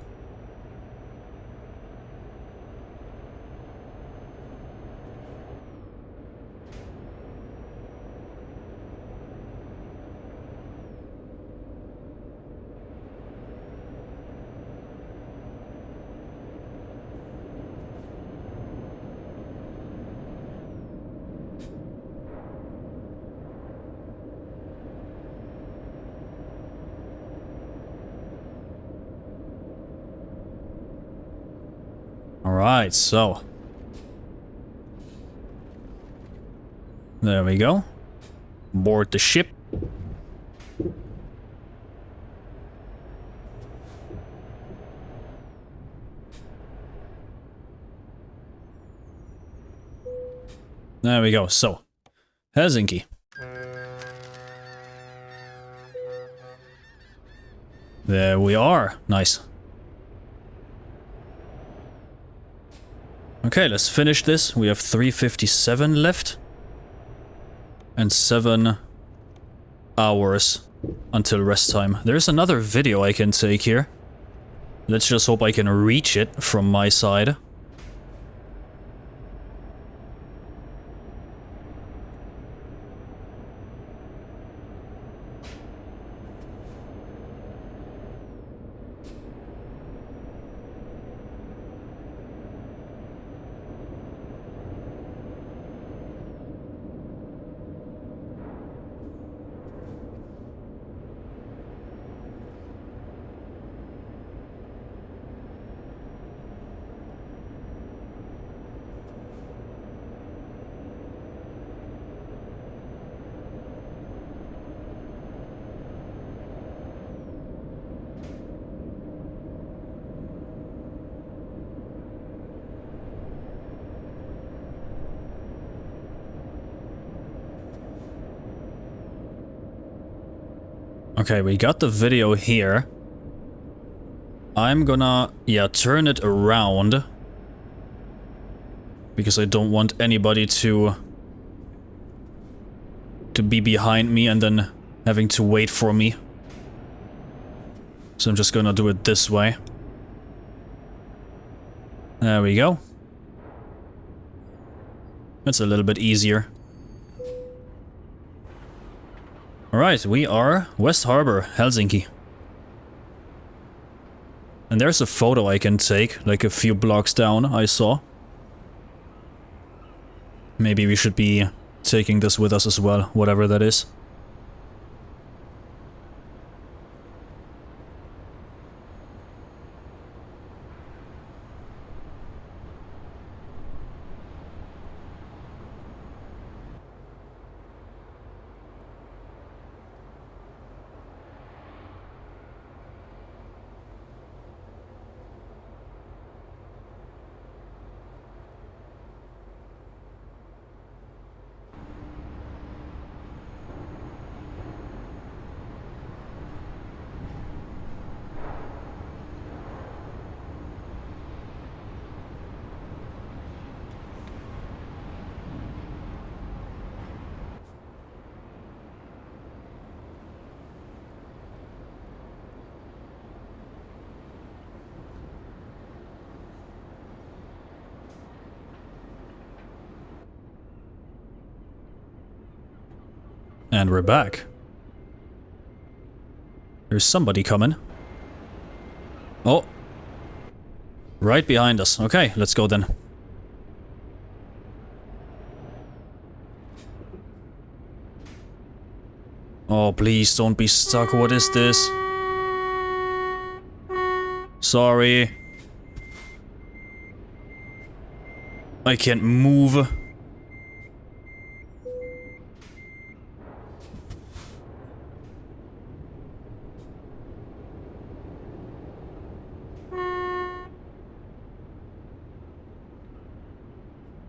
A: Alright, so. There we go. Board the ship. There we go. So, Helsinki. There we are. Nice. Okay, let's finish this. We have 3:57 left. And 7 hours until rest time. There's another video I can take here. Let's just hope I can reach it from my side. Okay, we got the video here. I'm gonna, yeah, turn it around. Because I don't want anybody to be behind me and then having to wait for me. So I'm just gonna do it this way. There we go. That's a little bit easier. Alright, we are West Harbor, Helsinki. And there's a photo I can take, like a few blocks down, I saw. Maybe we should be taking this with us as well, whatever that is. And we're back. There's somebody coming. Oh. Right behind us. Okay, let's go then. Oh, please don't be stuck. What is this? Sorry. I can't move.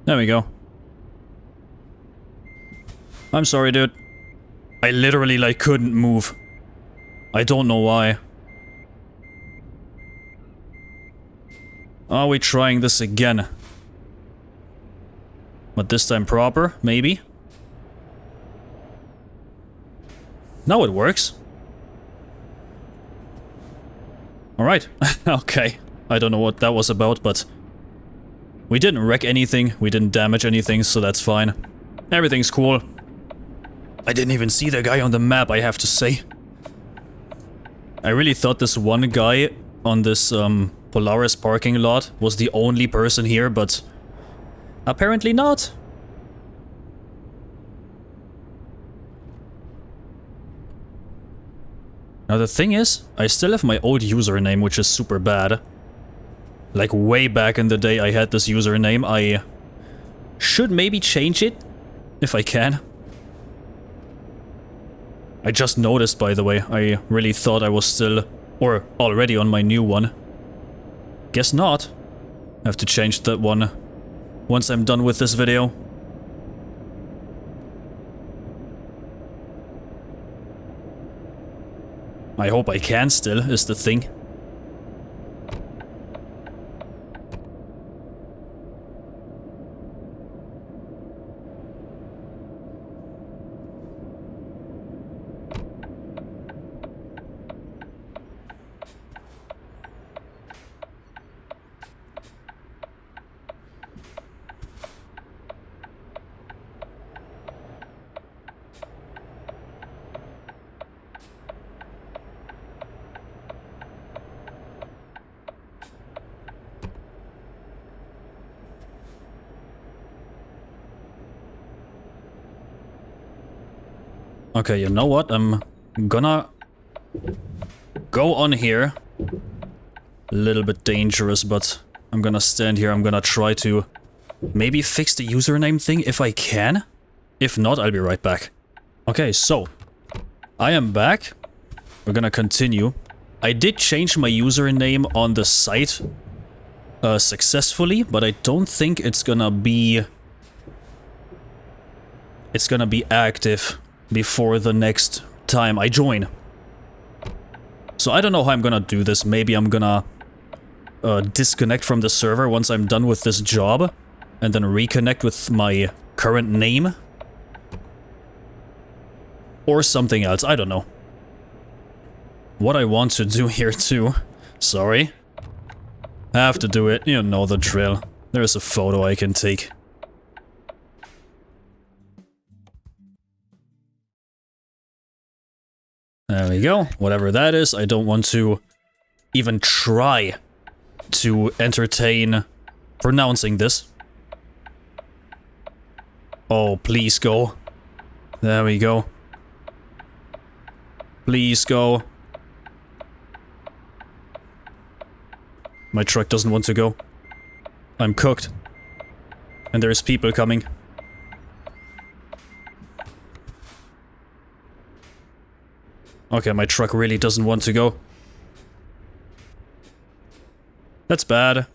A: There we go. I'm sorry, dude. I literally, like, couldn't move. I don't know why. Are we trying this again? But this time proper, maybe? Now it works. Alright. Okay. I don't know what that was about, but... we didn't wreck anything, we didn't damage anything, so that's fine. Everything's cool. I didn't even see the guy on the map, I have to say. I really thought this one guy on this Polaris parking lot was the only person here, but apparently not. Now the thing is, I still have my old username, which is super bad. Like, way back in the day I had this username. I should maybe change it, if I can. I just noticed, by the way. I really thought I was still, or already on my new one. Guess not. I have to change that one once I'm done with this video. I hope I can still, is the thing. Okay, you know what? I'm gonna go on here. A little bit dangerous, but I'm gonna stand here. I'm gonna try to maybe fix the username thing if I can. If not, I'll be right back. Okay, so I am back. We're gonna continue. I did change my username on the site successfully, but I don't think it's gonna be active before the next time I join. So I don't know how I'm gonna do this. Maybe I'm gonna disconnect from the server once I'm done with this job and then reconnect with my current name. Or something else, I don't know. What I want to do here too, sorry. I have to do it, you know the drill. There's a photo I can take. There we go, whatever that is. I don't want to even try to entertain pronouncing this. Oh, please go. There we go. Please go. My truck doesn't want to go. I'm cooked. And there's people coming. Okay, my truck really doesn't want to go. That's bad.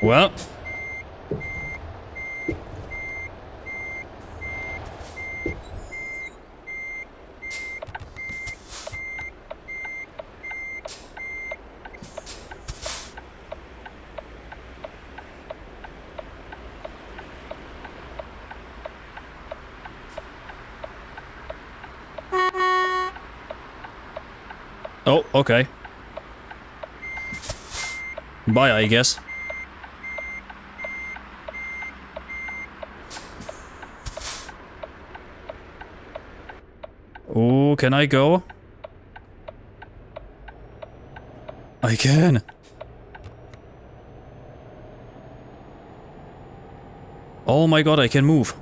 A: Well. Oh, okay. Bye, I guess. Oh, can I go? I can. Oh my god, I can move.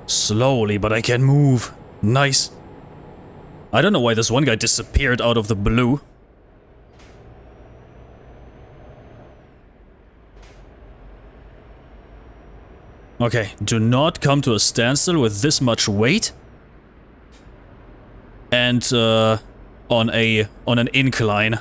A: Slowly, but I can move. Nice. I don't know why this one guy disappeared out of the blue. Okay, do not come to a standstill with this much weight. And, on an incline.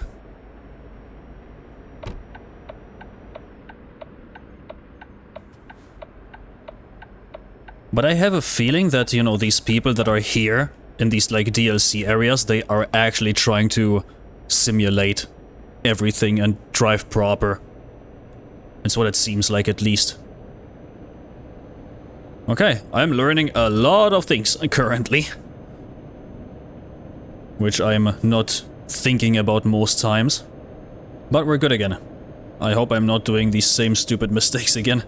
A: But I have a feeling that, you know, these people that are here in these, like, DLC areas, they are actually trying to simulate everything and drive proper. That's what it seems like, at least. Okay, I'm learning a lot of things currently. Which I'm not thinking about most times. But we're good again. I hope I'm not doing these same stupid mistakes again.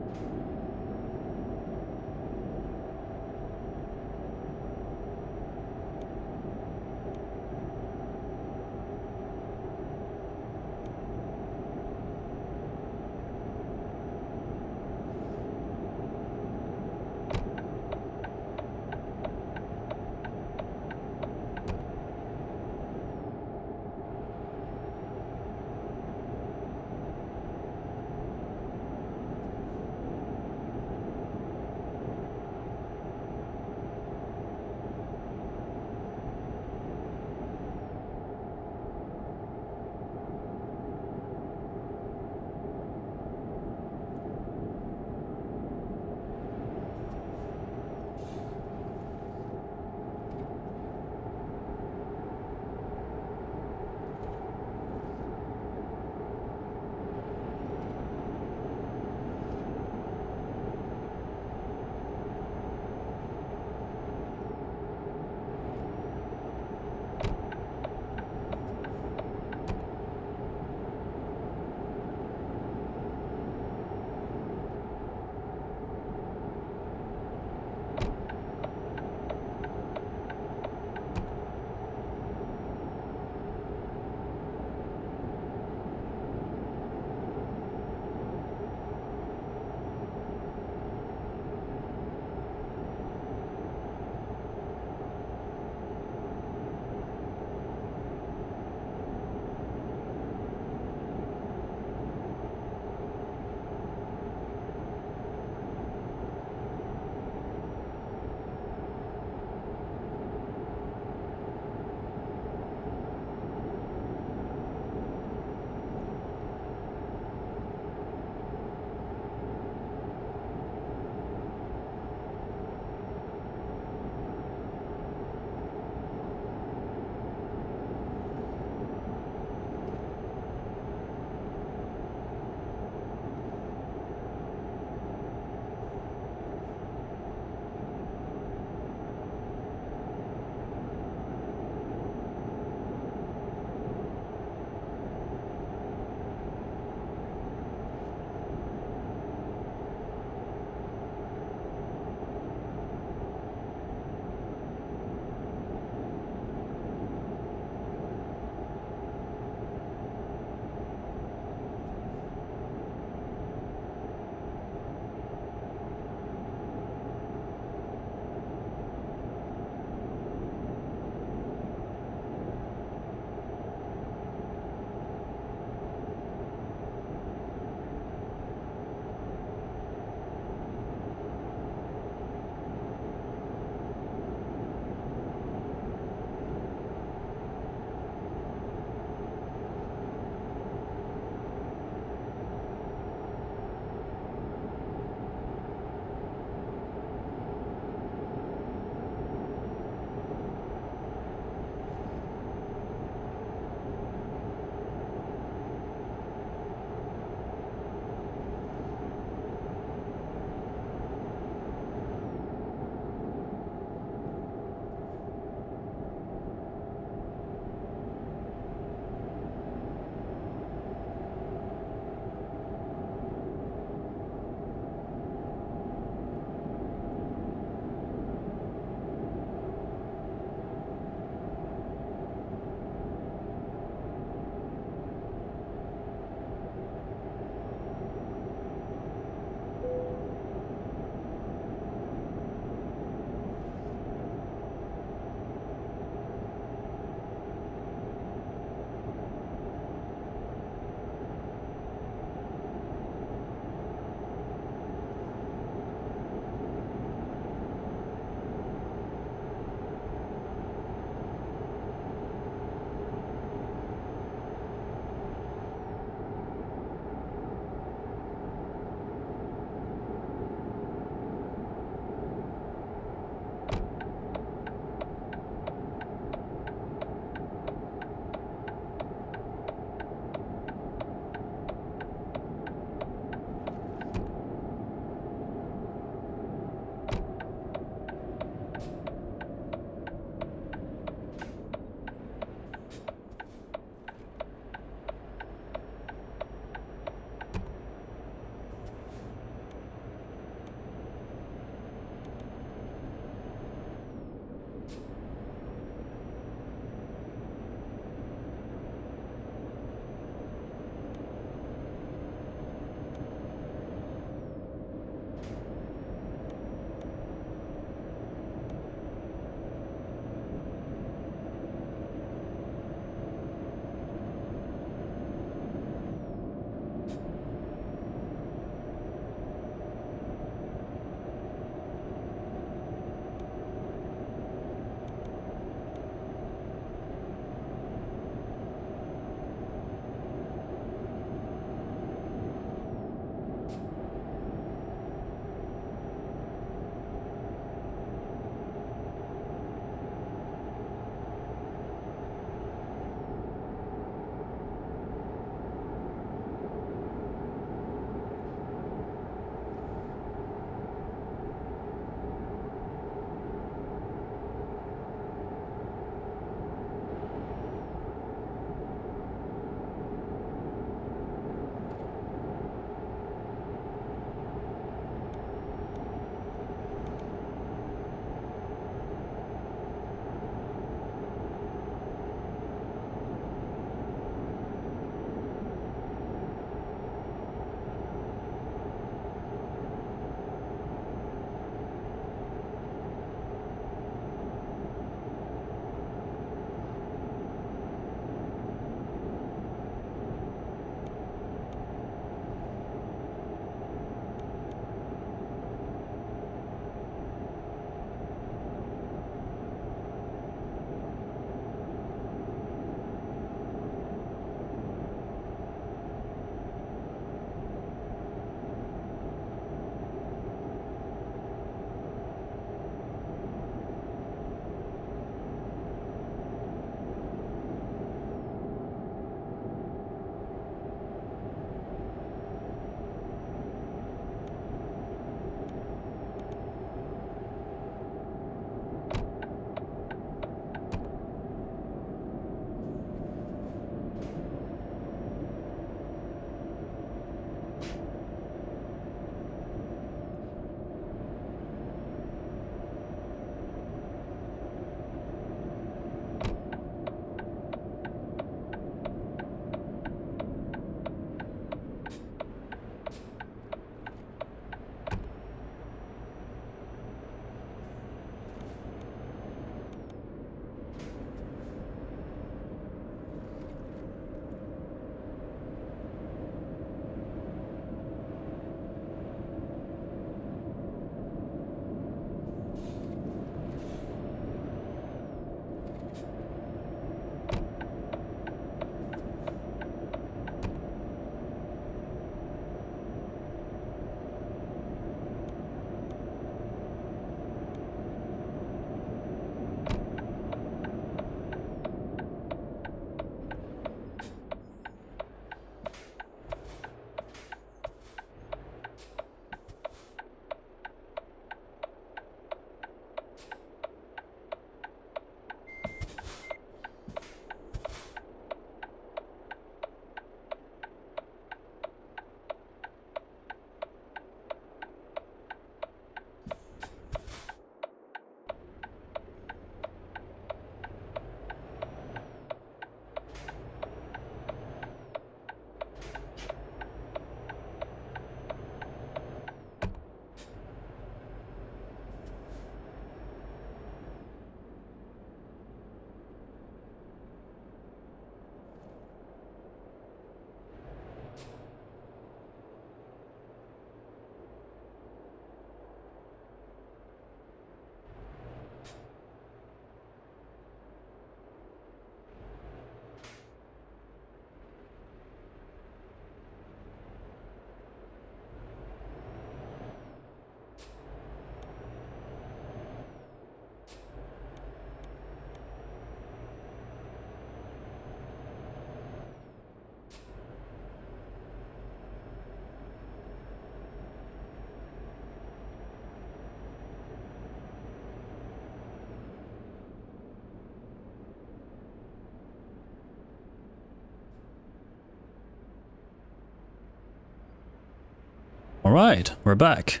A: Alright, we're back.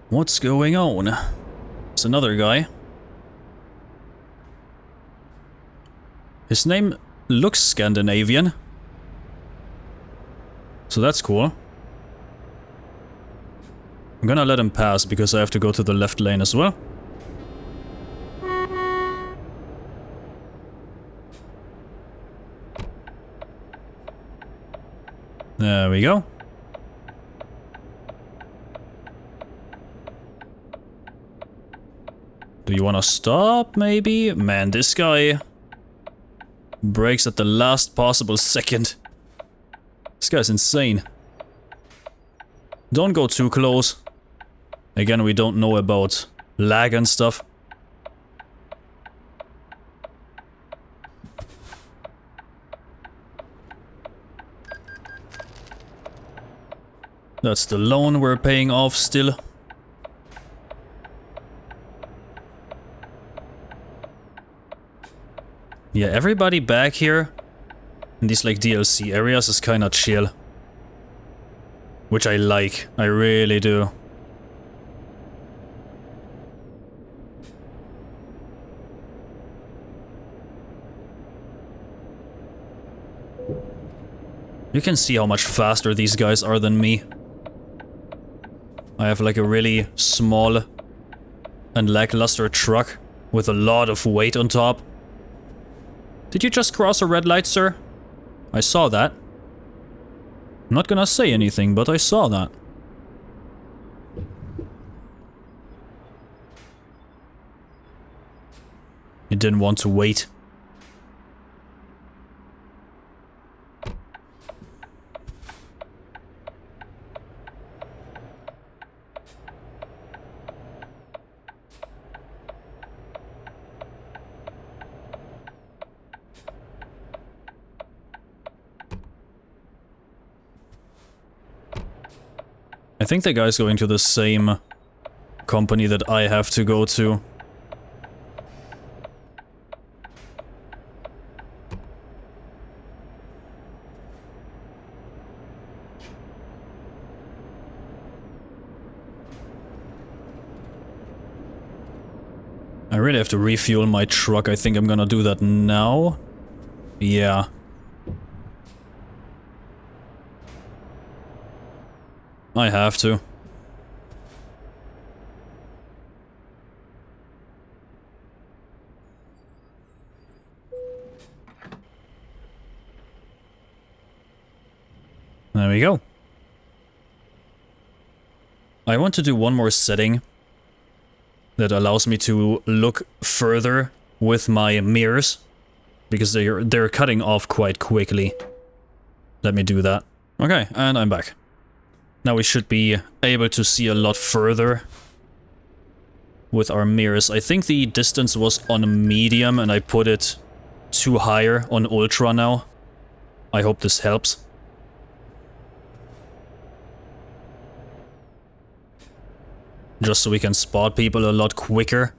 A: What's going on? It's another guy. His name looks Scandinavian. So that's cool. I'm gonna let him pass because I have to go to the left lane as well. There we go. Do you wanna stop, maybe? Man, this guy brakes at the last possible second. This guy's insane. Don't go too close. Again, we don't know about lag and stuff. That's the loan we're paying off still. Yeah, everybody back here in these like DLC areas is kinda chill. Which I like, I really do. You can see how much faster these guys are than me. I have like a really small and lackluster truck with a lot of weight on top. Did you just cross a red light, sir? I saw that. I'm not gonna say anything, but I saw that. You didn't want to wait. I think the guy's going to the same company that I have to go to. I really have to refuel my truck. I think I'm gonna do that now. Yeah. I have to. There we go. I want to do one more setting that allows me to look further with my mirrors, because they're cutting off quite quickly. Let me do that. Okay, and I'm back. Now we should be able to see a lot further with our mirrors. I think the distance was on medium and I put it too higher on ultra now. I hope this helps. Just so we can spot people a lot quicker.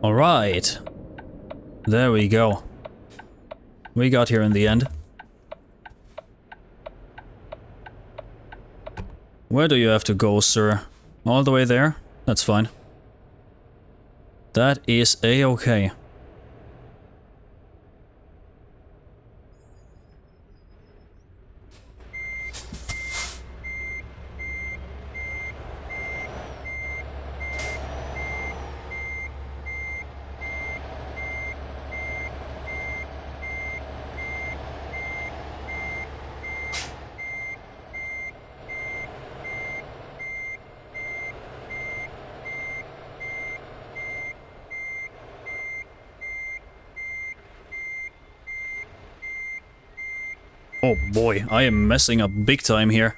A: Alright. There we go. We got here in the end. Where do you have to go, sir? All the way there? That's fine. That is a-okay. Oh boy, I am messing up big time here.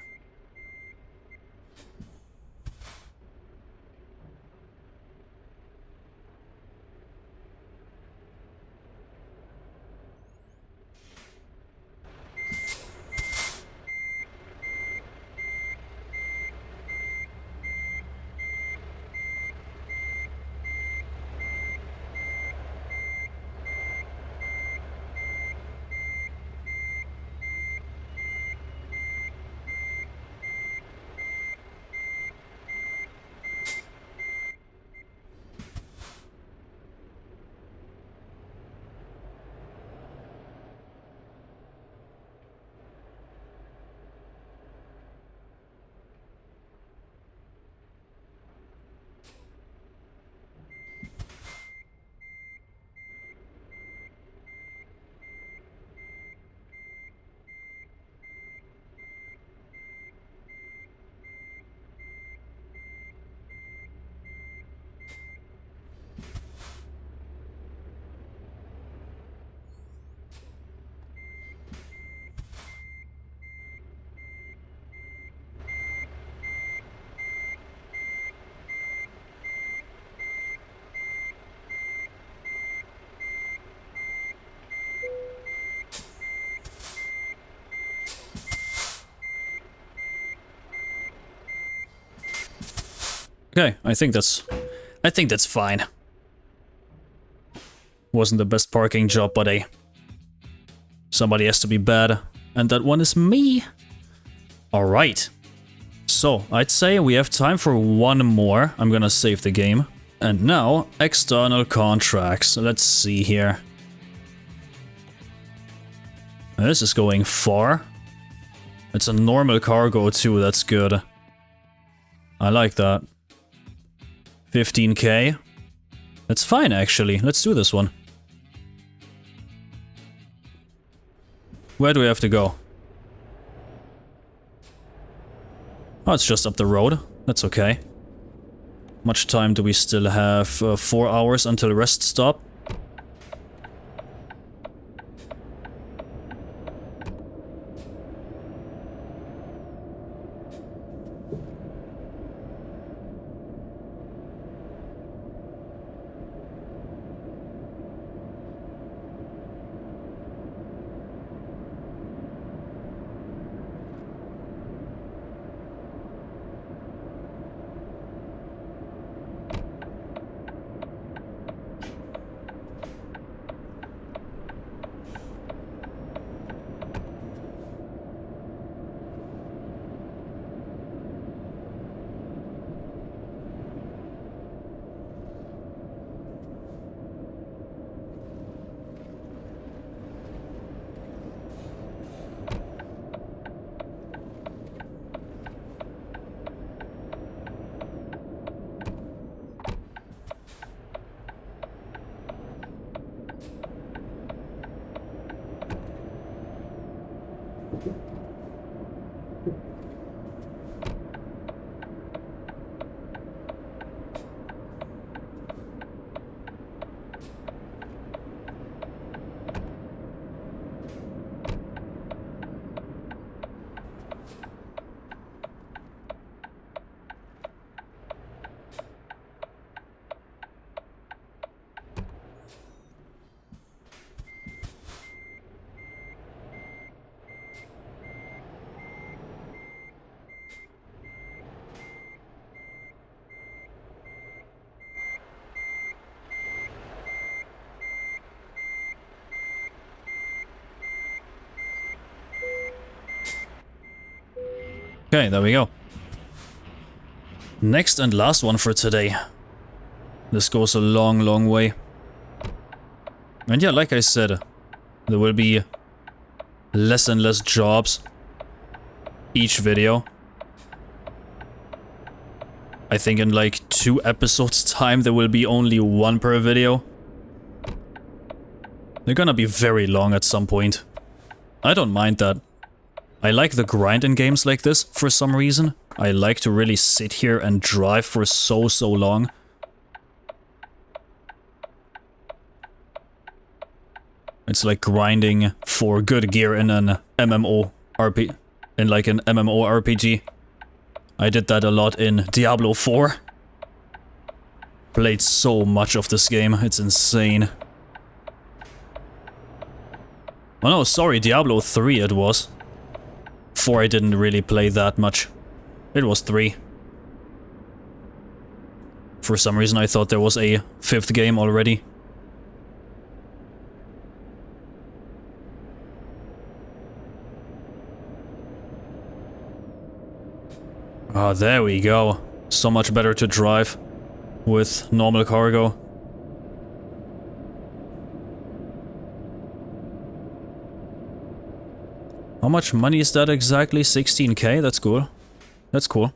A: Okay, I think that's fine. Wasn't the best parking job, but hey, somebody has to be bad, and that one is me. All right. So, I'd say we have time for one more. I'm gonna save the game. And now, external contracts. Let's see here. This is going far. It's a normal cargo too, that's good. I like that. 15k. That's fine actually, let's do this one. Where do we have to go? Oh, it's just up the road. That's okay. Much time do we still have? 4 hours until rest stop. Okay, there we go. Next and last one for today. This goes a long, long way. And yeah, like I said, there will be less and less jobs each video. I think in like 2 episodes time there will be only 1 per video. They're gonna be very long at some point. I don't mind that. I like the grind in games like this for some reason. I like to really sit here and drive for so long. It's like grinding for good gear in an MMORPG. In like an MMORPG. I did that a lot in Diablo 4. Played so much of this game, it's insane. Oh no, sorry, Diablo 3 it was. 4 I didn't really play that much. It was 3. For some reason I thought there was a 5th game already. Ah, there we go. So much better to drive with normal cargo. How much money is that exactly? 16k? That's cool. That's cool.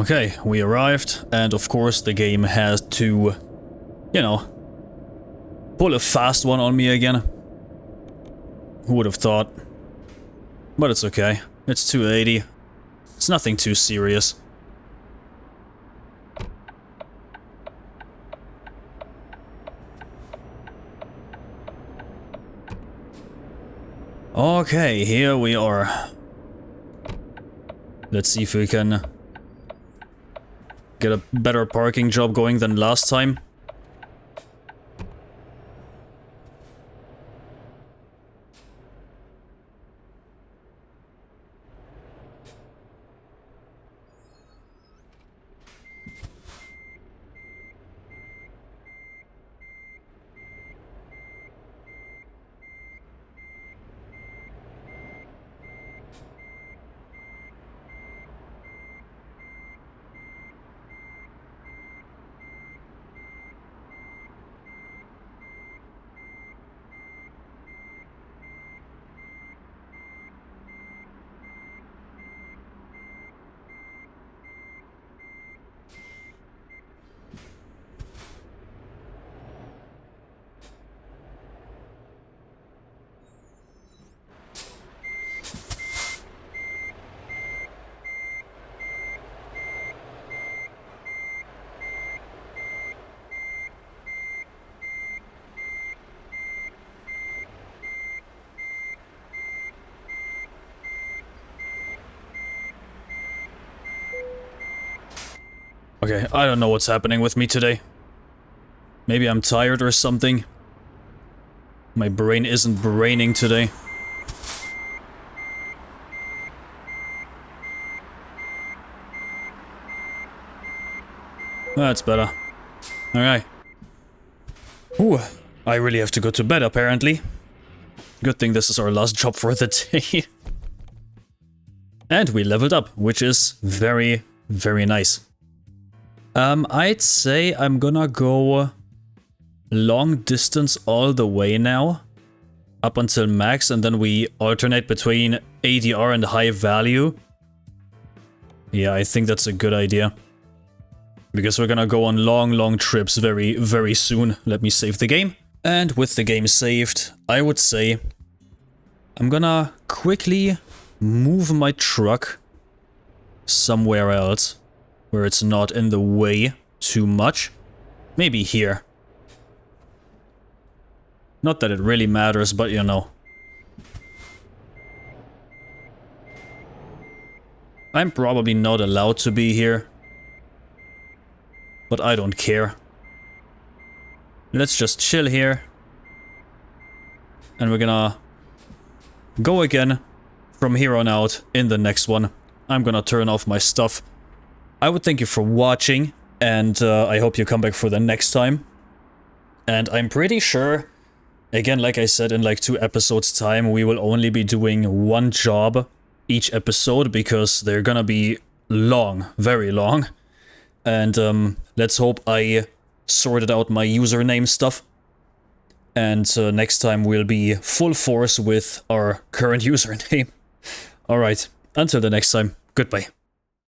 A: Okay, we arrived, and of course the game has to, you know, pull a fast one on me again. Who would have thought? But it's okay. It's 280. It's nothing too serious. Okay, here we are. Let's see if we can get a better parking job going than last time. Okay, I don't know what's happening with me today. Maybe I'm tired or something. My brain isn't braining today. That's better. Alright. Ooh, I really have to go to bed apparently. Good thing this is our last job for the day. And we leveled up, which is very, very nice. I'd say I'm gonna go long distance all the way now, up until max, and then we alternate between ADR and high value. Yeah, I think that's a good idea. Because we're gonna go on long trips very, very soon. Let me save the game. And with the game saved, I would say I'm gonna quickly move my truck somewhere else, where it's not in the way too much. Maybe here. Not that it really matters, but you know. I'm probably not allowed to be here. But I don't care. Let's just chill here. And we're gonna go again from here on out in the next one. I'm gonna turn off my stuff. I would thank you for watching, and I hope you come back for the next time. And I'm pretty sure, again, like I said, in like 2 episodes time, we will only be doing 1 job each episode, because they're gonna be long, very long. And let's hope I sorted out my username stuff. And next time we'll be full force with our current username. Alright, until the next time, goodbye.